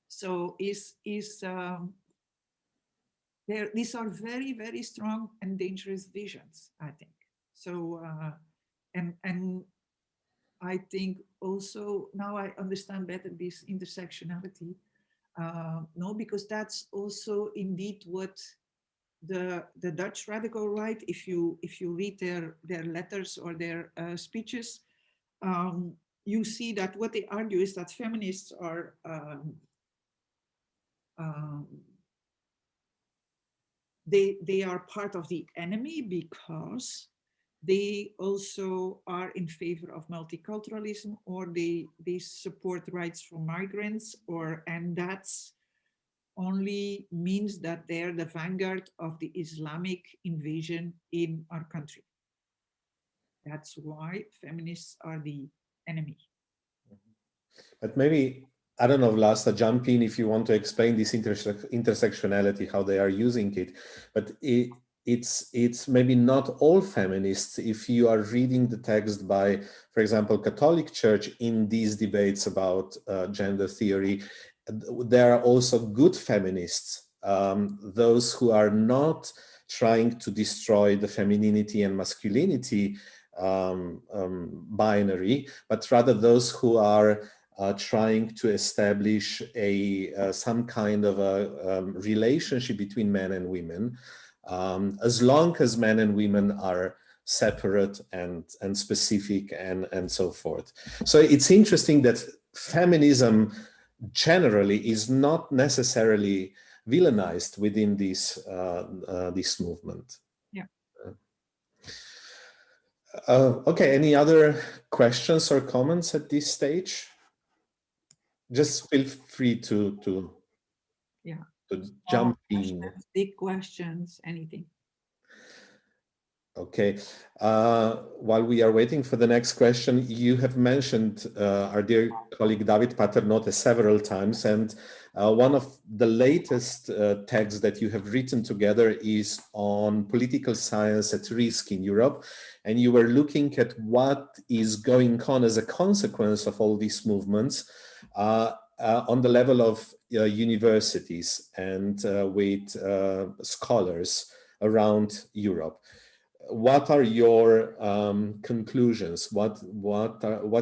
So these are very, very strong and dangerous visions, I think. So, and I think also now I understand better this intersectionality. No, because that's also indeed what the Dutch radical right, if you read their letters or their speeches, you see that what they argue is that feminists are they are part of the enemy because they also are in favor of multiculturalism, or they support rights for migrants, and that's only means that they're the vanguard of the Islamic invasion in our country. That's why feminists are the enemy. But maybe, I don't know, Vlasta, jump in if you want to explain this intersectionality, how they are using it. But it's maybe not all feminists. If you are reading the text by, for example, Catholic Church in these debates about gender theory, there are also good feminists, those who are not trying to destroy the femininity and masculinity binary, but rather those who are trying to establish some kind of a relationship between men and women, as long as men and women are separate and specific and so forth. So it's interesting that feminism generally is not necessarily villainized within this movement. Yeah. Okay, any other questions or comments at this stage? Just feel free to jump in. Big questions, anything. Okay. While we are waiting for the next question, you have mentioned our dear colleague David Paternotte several times, and one of the latest texts that you have written together is on political science at risk in Europe, and you were looking at what is going on as a consequence of all these movements on the level of universities and with scholars around Europe. What are your conclusions? What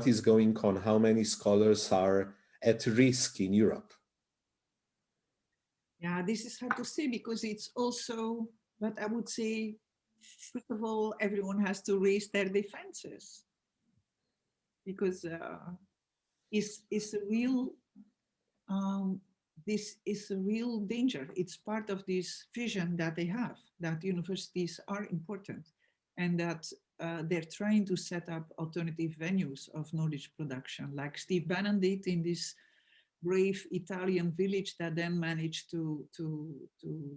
is going on? How many scholars are at risk in Europe? Yeah, this is hard to say because it's also, but I would say, first of all, everyone has to raise their defenses because it's a real, this is a real danger. It's part of this vision that they have, that universities are important and that they're trying to set up alternative venues of knowledge production, like Steve Bannon did in this brave Italian village that then managed to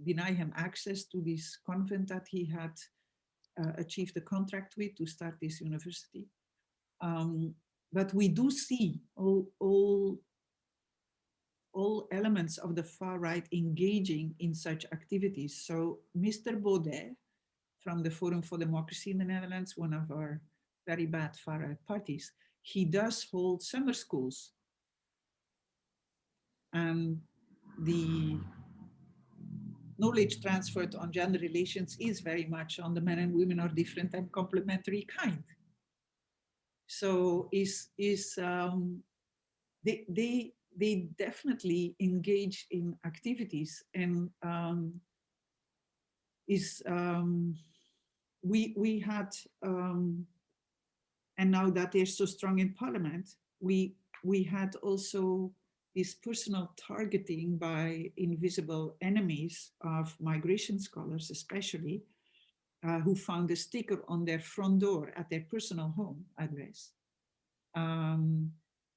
deny him access to this convent that he had achieved a contract with to start this university. But we do see all elements of the far right engaging in such activities. So Mr. Baudet from the Forum for Democracy in the Netherlands, one of our very bad far right parties, he does hold summer schools. And the knowledge transferred on gender relations is very much on the men and women are different and complementary kind. So they definitely engage in activities, and we had and now that they're so strong in parliament, we had also this personal targeting by invisible enemies of migration scholars, especially, who found a sticker on their front door at their personal home address. And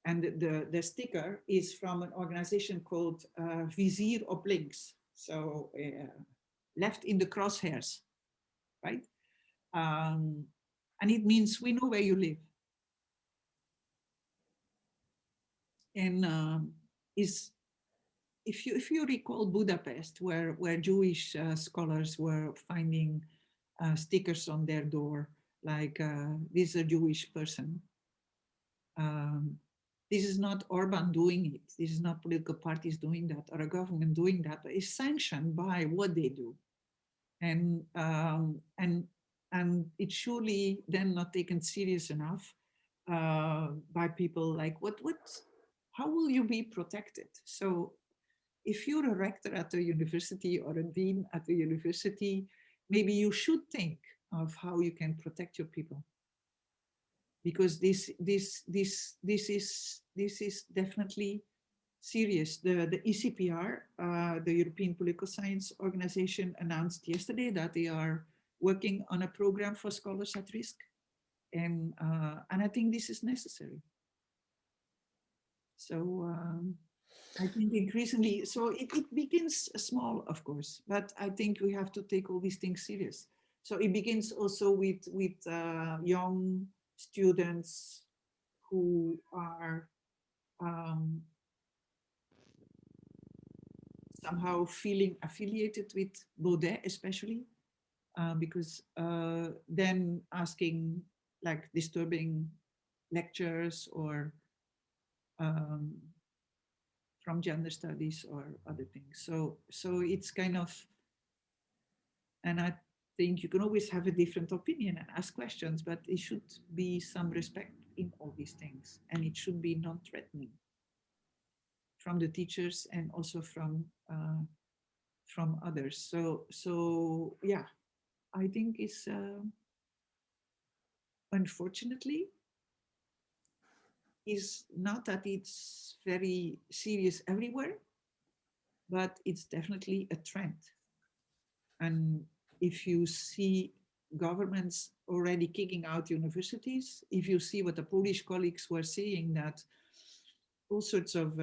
the sticker is from an organization called Vizier op Links, so left in the crosshairs, right? And it means we know where you live. And if you recall Budapest, where Jewish scholars were finding stickers on their door, like this is a Jewish person. This is not Orban doing it. This is not political parties doing that or a government doing that, but it's sanctioned by what they do. And it's surely then not taken serious enough by people like, how will you be protected? So if you're a rector at a university or a dean at a university, maybe you should think of how you can protect your people. Because this is definitely serious. The ECPR, the European Political Science Organization, announced yesterday that they are working on a program for scholars at risk, and I think this is necessary. So I think increasingly, so it begins small, of course, but I think we have to take all these things serious. So it begins also with young students who are somehow feeling affiliated with Baudet, especially, because then asking like disturbing lectures or from gender studies or other things. So it's kind of, and I think you can always have a different opinion and ask questions, but it should be some respect in all these things, and it should be non-threatening from the teachers and also from others. So yeah, I think it's unfortunately is not that it's very serious everywhere, but it's definitely a trend. And if you see governments already kicking out universities, if you see what the Polish colleagues were saying, that all sorts of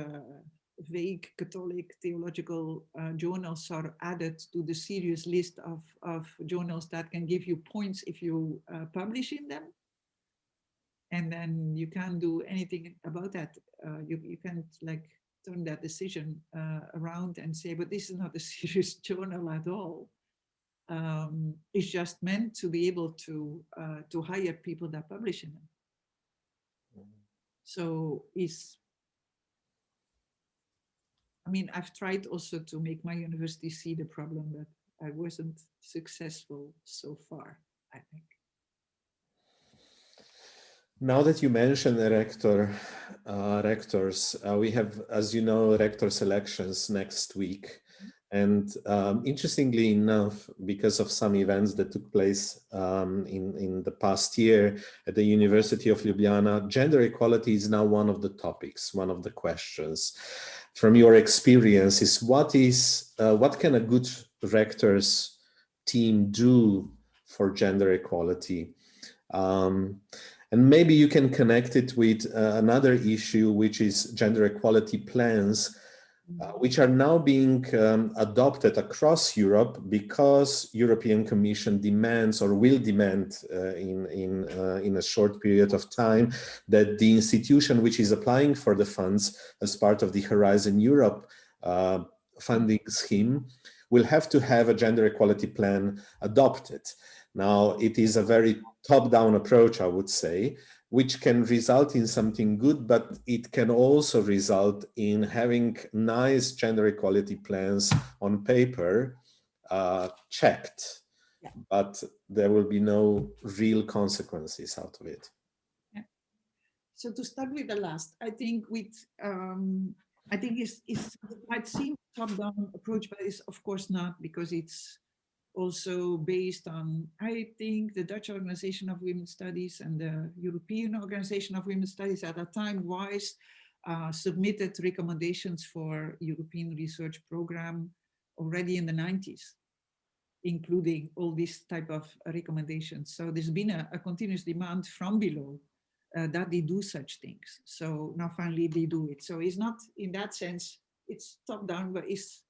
vague Catholic theological journals are added to the serious list of journals that can give you points if you publish in them. And then you can't do anything about that. You can't like turn that decision around and say, but this is not a serious journal at all. It's just meant to be able to hire people that publish in them. So I mean, I've tried also to make my university see the problem, but I wasn't successful so far, I think. Now that you mention the rectors, we have, as you know, rector elections next week. And interestingly enough, because of some events that took place in the past year at the University of Ljubljana, gender equality is now one of the topics, one of the questions. From your experiences, what can a good rector's team do for gender equality? And maybe you can connect it with another issue, which is gender equality plans, which are now being adopted across Europe because European Commission demands or will demand in a short period of time that the institution which is applying for the funds as part of the Horizon Europe funding scheme will have to have a gender equality plan adopted. Now, it is a very top-down approach, I would say, which can result in something good, but it can also result in having nice gender equality plans on paper checked, yeah, but there will be no real consequences out of it. Yeah. So to start with the last, I think I think it might seem top-down approach, but it's of course not, because it's also based on, I think, the Dutch Organization of Women's Studies and the European Organization of Women's Studies at that time, WISE, submitted recommendations for European research program already in the 90s, including all these type of recommendations. So there's been a continuous demand from below that they do such things. So now finally they do it. So it's not, in that sense, it's top down, but it's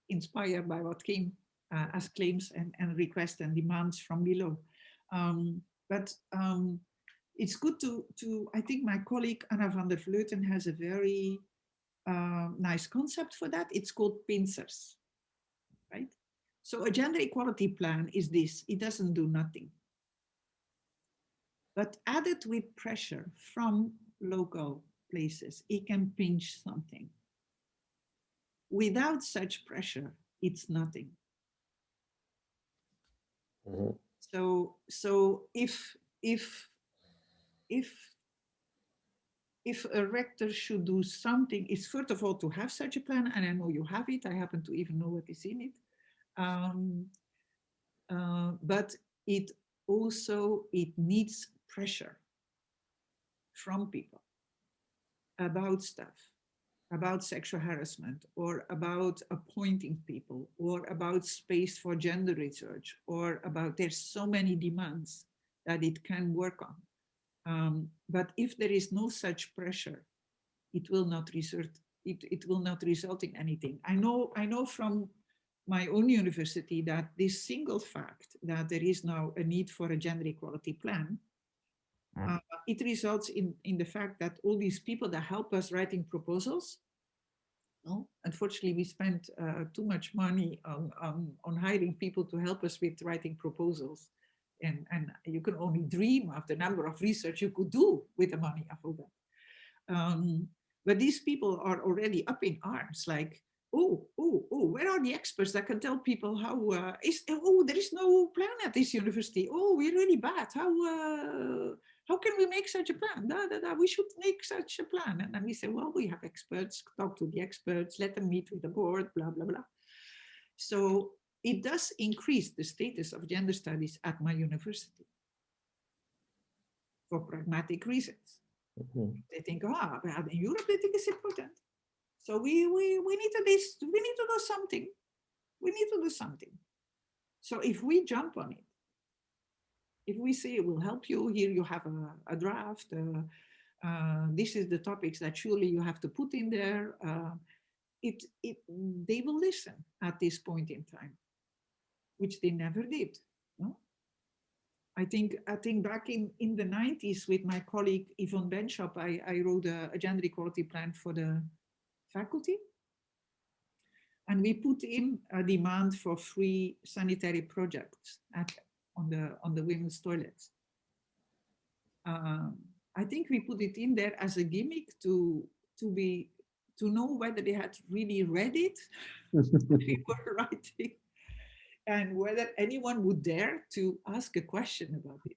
inspired by what came as claims and requests and demands from below. It's good to, I think my colleague Anna van der Vleuten has a very nice concept for that. It's called pincers, right? So a gender equality plan is this, it doesn't do nothing. But added with pressure from local places, it can pinch something. Without such pressure, it's nothing. Mm-hmm. So if a rector should do something, is first of all to have such a plan, and I know you have it. I happen to even know what is in it. But it also, it needs pressure from people about stuff, about sexual harassment, or about appointing people, or about space for gender research, or about, there's so many demands that it can work on. But if there is no such pressure, it will not result in anything. I know from my own university that this single fact that there is now a need for a gender equality plan, it results in the fact that all these people that help us writing proposals, well, unfortunately, we spent too much money on hiring people to help us with writing proposals. And you can only dream of the number of research you could do with the money of all that. But these people are already up in arms, like, oh, where are the experts that can tell people how, there is no plan at this university. Oh, we're really bad. How can we make such a plan? We should make such a plan. And then we say, well, we have experts, talk to the experts, let them meet with the board, blah, blah, blah. So it does increase the status of gender studies at my university for pragmatic reasons. Mm-hmm. They think, in Europe, they think it's important. So we need to do something. We need to do something. So if we jump on it, if we say it will help you, here you have a draft, this is the topics that surely you have to put in there, they will listen at this point in time, which they never did. No? I think back in the 90s with my colleague Yvonne Benschop, I wrote a gender equality plan for the faculty. And we put in a demand for free sanitary projects on the women's toilets. I think we put it in there as a gimmick to know whether they had really read it, we were writing, and whether anyone would dare to ask a question about it.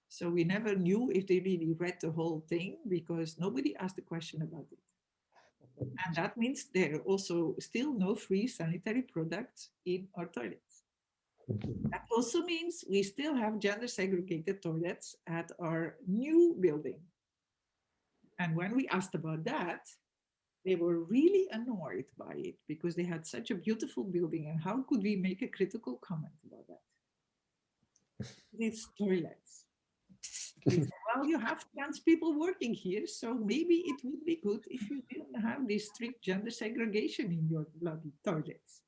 So we never knew if they really read the whole thing because nobody asked a question about it. And that means there are also still no free sanitary products in our toilets. That also means we still have gender segregated toilets at our new building. And when we asked about that, they were really annoyed by it because they had such a beautiful building, and how could we make a critical comment about that? These toilets. Well, you have trans people working here, so maybe it would be good if you didn't have this strict gender segregation in your bloody toilets.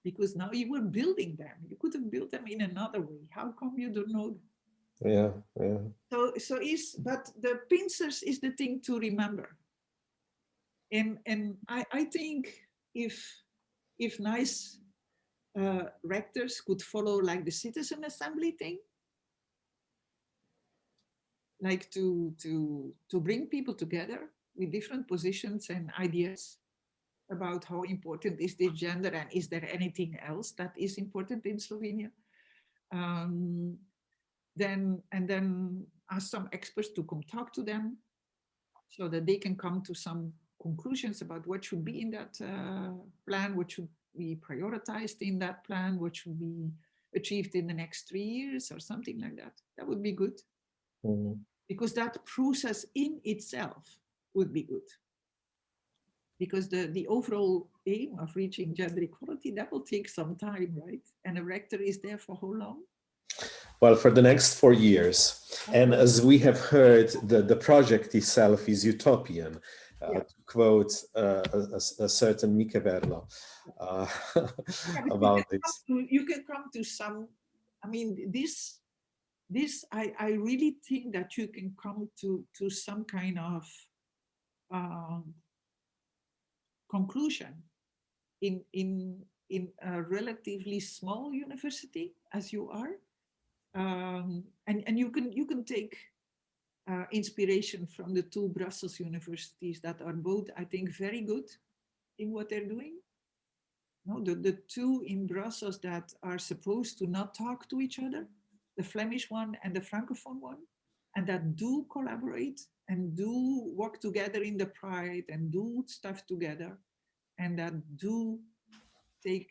Because now you were building them. You could have built them in another way. How come you don't know them? Yeah. But the pincers is the thing to remember. And I think if nice rectors could follow like the citizen assembly thing, like to bring people together with different positions and ideas about how important is this gender and is there anything else that is important in Slovenia. Then ask some experts to come talk to them so that they can come to some conclusions about what should be in that plan, what should be prioritized in that plan, what should be achieved in the next 3 years or something like that. That would be good. Mm-hmm. Because that process in itself would be good. Because the overall aim of reaching gender equality, that will take some time, right? And a rector is there for how long? Well, for the next 4 years. And as we have heard, the project itself is utopian, to quote a certain Mieke Verloo about this. You can come to some, I mean, this this, I really think that you can come to some kind of conclusion in a relatively small university as you are, and you can take inspiration from the two Brussels universities that are both, I think, very good in what they're doing. No, the two in Brussels that are supposed to not talk to each other, the Flemish one and the Francophone one, and that do collaborate and do work together in the Pride and do stuff together, and that do take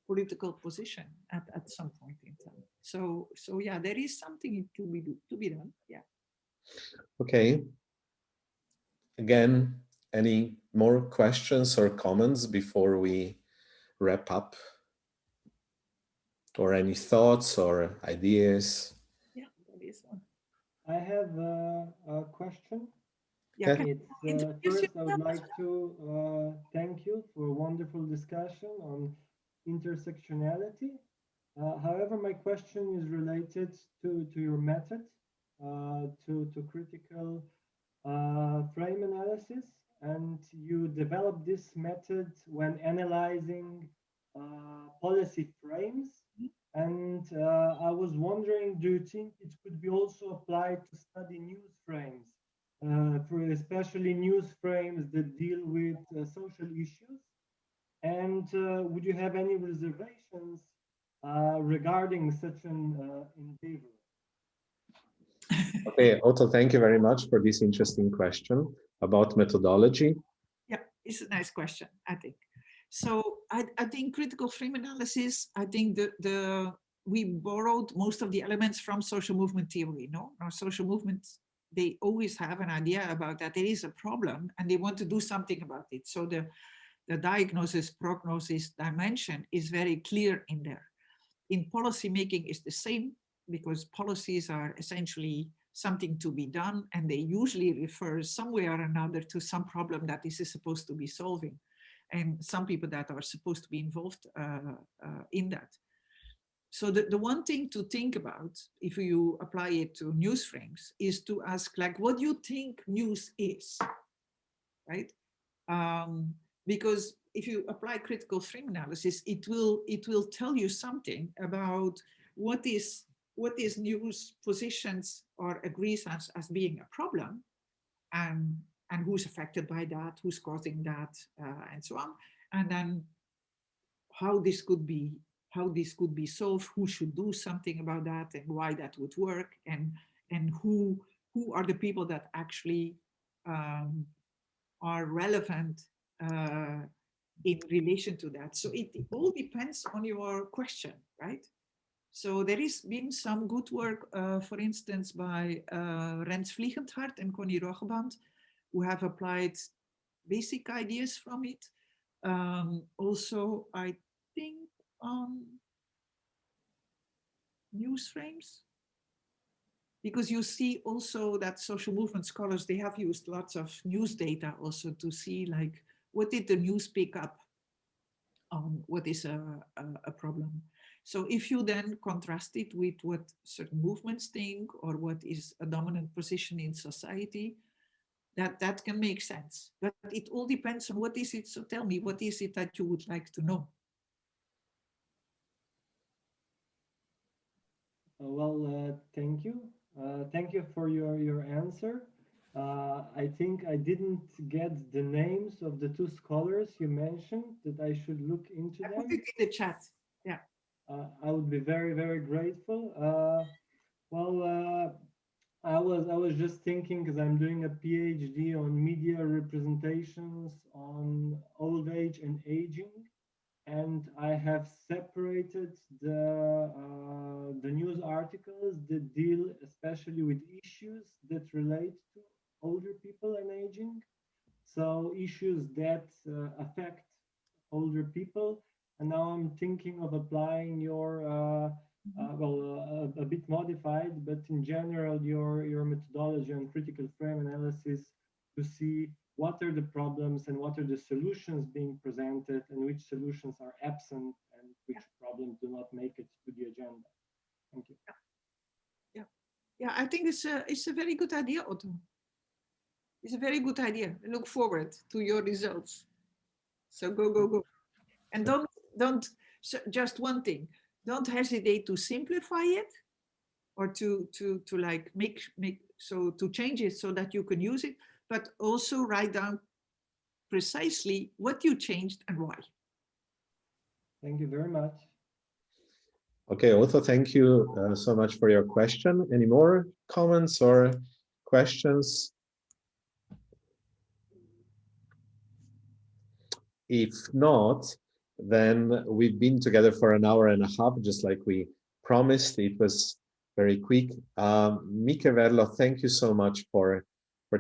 political position at some point in time. So yeah, there is something to be done. Yeah. Okay. Again, any more questions or comments before we wrap up? Or any thoughts or ideas? Yeah, that is one. I have a question. Yeah, First, I would like to thank you for a wonderful discussion on intersectionality. However, my question is related to your method, to critical frame analysis. And you developed this method when analyzing policy frames. And I was wondering, do you think it could be also applied to study news frames, for especially news frames that deal with social issues? And would you have any reservations regarding such an endeavor? Okay, Otto, thank you very much for this interesting question about methodology. Yeah, it's a nice question, I think. So I think critical frame analysis, I think we borrowed most of the elements from social movement theory, no? Now, social movements, they always have an idea about that there is a problem and they want to do something about it. So the diagnosis, prognosis dimension is very clear in there. In policy making is the same, because policies are essentially something to be done, and they usually refer somewhere or another to some problem that this is supposed to be solving, and some people that are supposed to be involved in that. So the one thing to think about, if you apply it to news frames, is to ask, like, what do you think news is, right? Because if you apply critical frame analysis, it will tell you something about what is news positions or agrees as being a problem, and who's affected by that, who's causing that, and so on, and then how this could be solved, who should do something about that, and why that would work, and who are the people that actually are relevant in relation to that. So it all depends on your question, right? So there has been some good work, for instance, by Rens Vliegendhart and Connie Rogeband, who have applied basic ideas from it. Also, I think on news frames, because you see also that social movement scholars, they have used lots of news data also to see, like, what did the news pick up on what is a problem. So if you then contrast it with what certain movements think, or what is a dominant position in society, that can make sense. But it all depends on what is it. So tell me, what is it that you would like to know? Thank you. Thank you for your answer. I think I didn't get the names of the two scholars you mentioned, that I should look into them. I put it in the chat. Yeah. I would be very, very grateful. I was just thinking, because I'm doing a PhD on media representations on old age and aging, and I have separated the news articles that deal especially with issues that relate to older people and aging. So issues that affect older people. And now I'm thinking of applying your, a bit modified, but in general, your methodology on critical frame analysis, to see what are the problems and what are the solutions being presented, and which solutions are absent and which problems do not make it to the agenda. Thank you. Yeah. Yeah, I think it's a very good idea, Otto. It's a very good idea. I look forward to your results. So go. And don't just one thing. Don't hesitate to simplify it or to like make so to change it so that you can use it, but also write down precisely what you changed and why. Thank you very much. Okay, Otto, thank you so much for your question. Any more comments or questions? If not, then we've been together for an hour and a half, just like we promised. It was very quick. Mieke Verloo, thank you so much for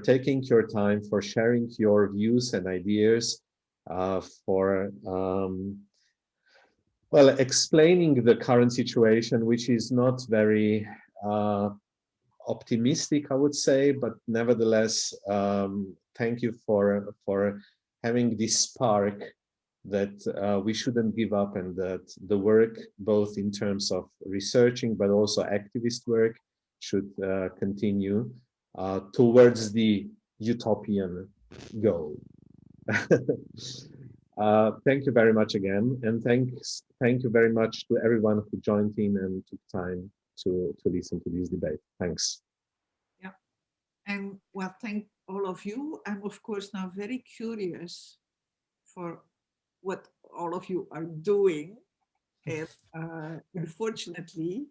taking your time, for sharing your views and ideas, for well, explaining the current situation, which is not very optimistic, I would say, but nevertheless, thank you for having this spark that we shouldn't give up, and that the work, both in terms of researching but also activist work, should continue towards the utopian goal. Thank you very much again, and thank you very much to everyone who joined in and took time to listen to this debate. Thanks. Yeah, and well, thank all of you. I'm of course now very curious for what all of you are doing, and unfortunately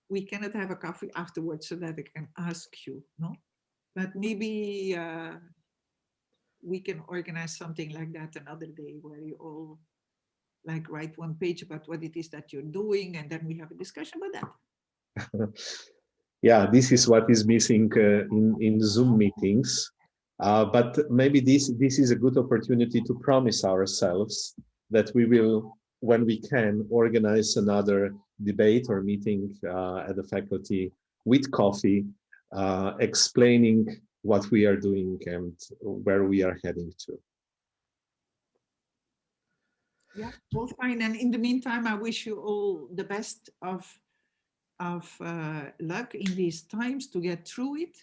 we cannot have a coffee afterwards so that I can ask you, no? But maybe we can organize something like that another day, where you all like write one page about what it is that you're doing, and then we have a discussion about that. Yeah, this is what is missing in Zoom meetings. But maybe this is a good opportunity to promise ourselves that we will, when we can, organize another debate or meeting at the faculty with coffee, explaining what we are doing and where we are heading to. Yeah, all fine. And in the meantime, I wish you all the best of luck in these times to get through it,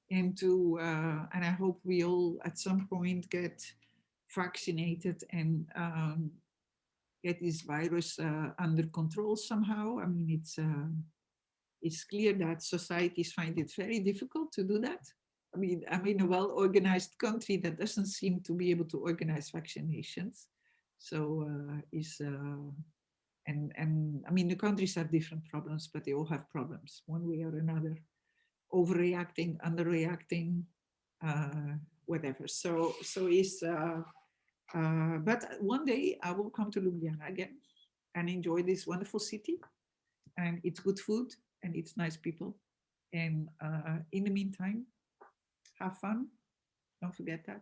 and and I hope we all at some point get vaccinated and get this virus under control somehow. I mean, it's clear that societies find it very difficult to do that. I mean, I'm in a well-organized country that doesn't seem to be able to organize vaccinations. So and I mean, the countries have different problems, but they all have problems one way or another. Overreacting, underreacting, whatever. So but one day I will come to Ljubljana again and enjoy this wonderful city, and it's good food and it's nice people. And in the meantime, have fun. Don't forget that,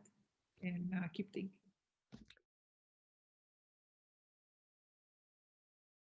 and keep thinking.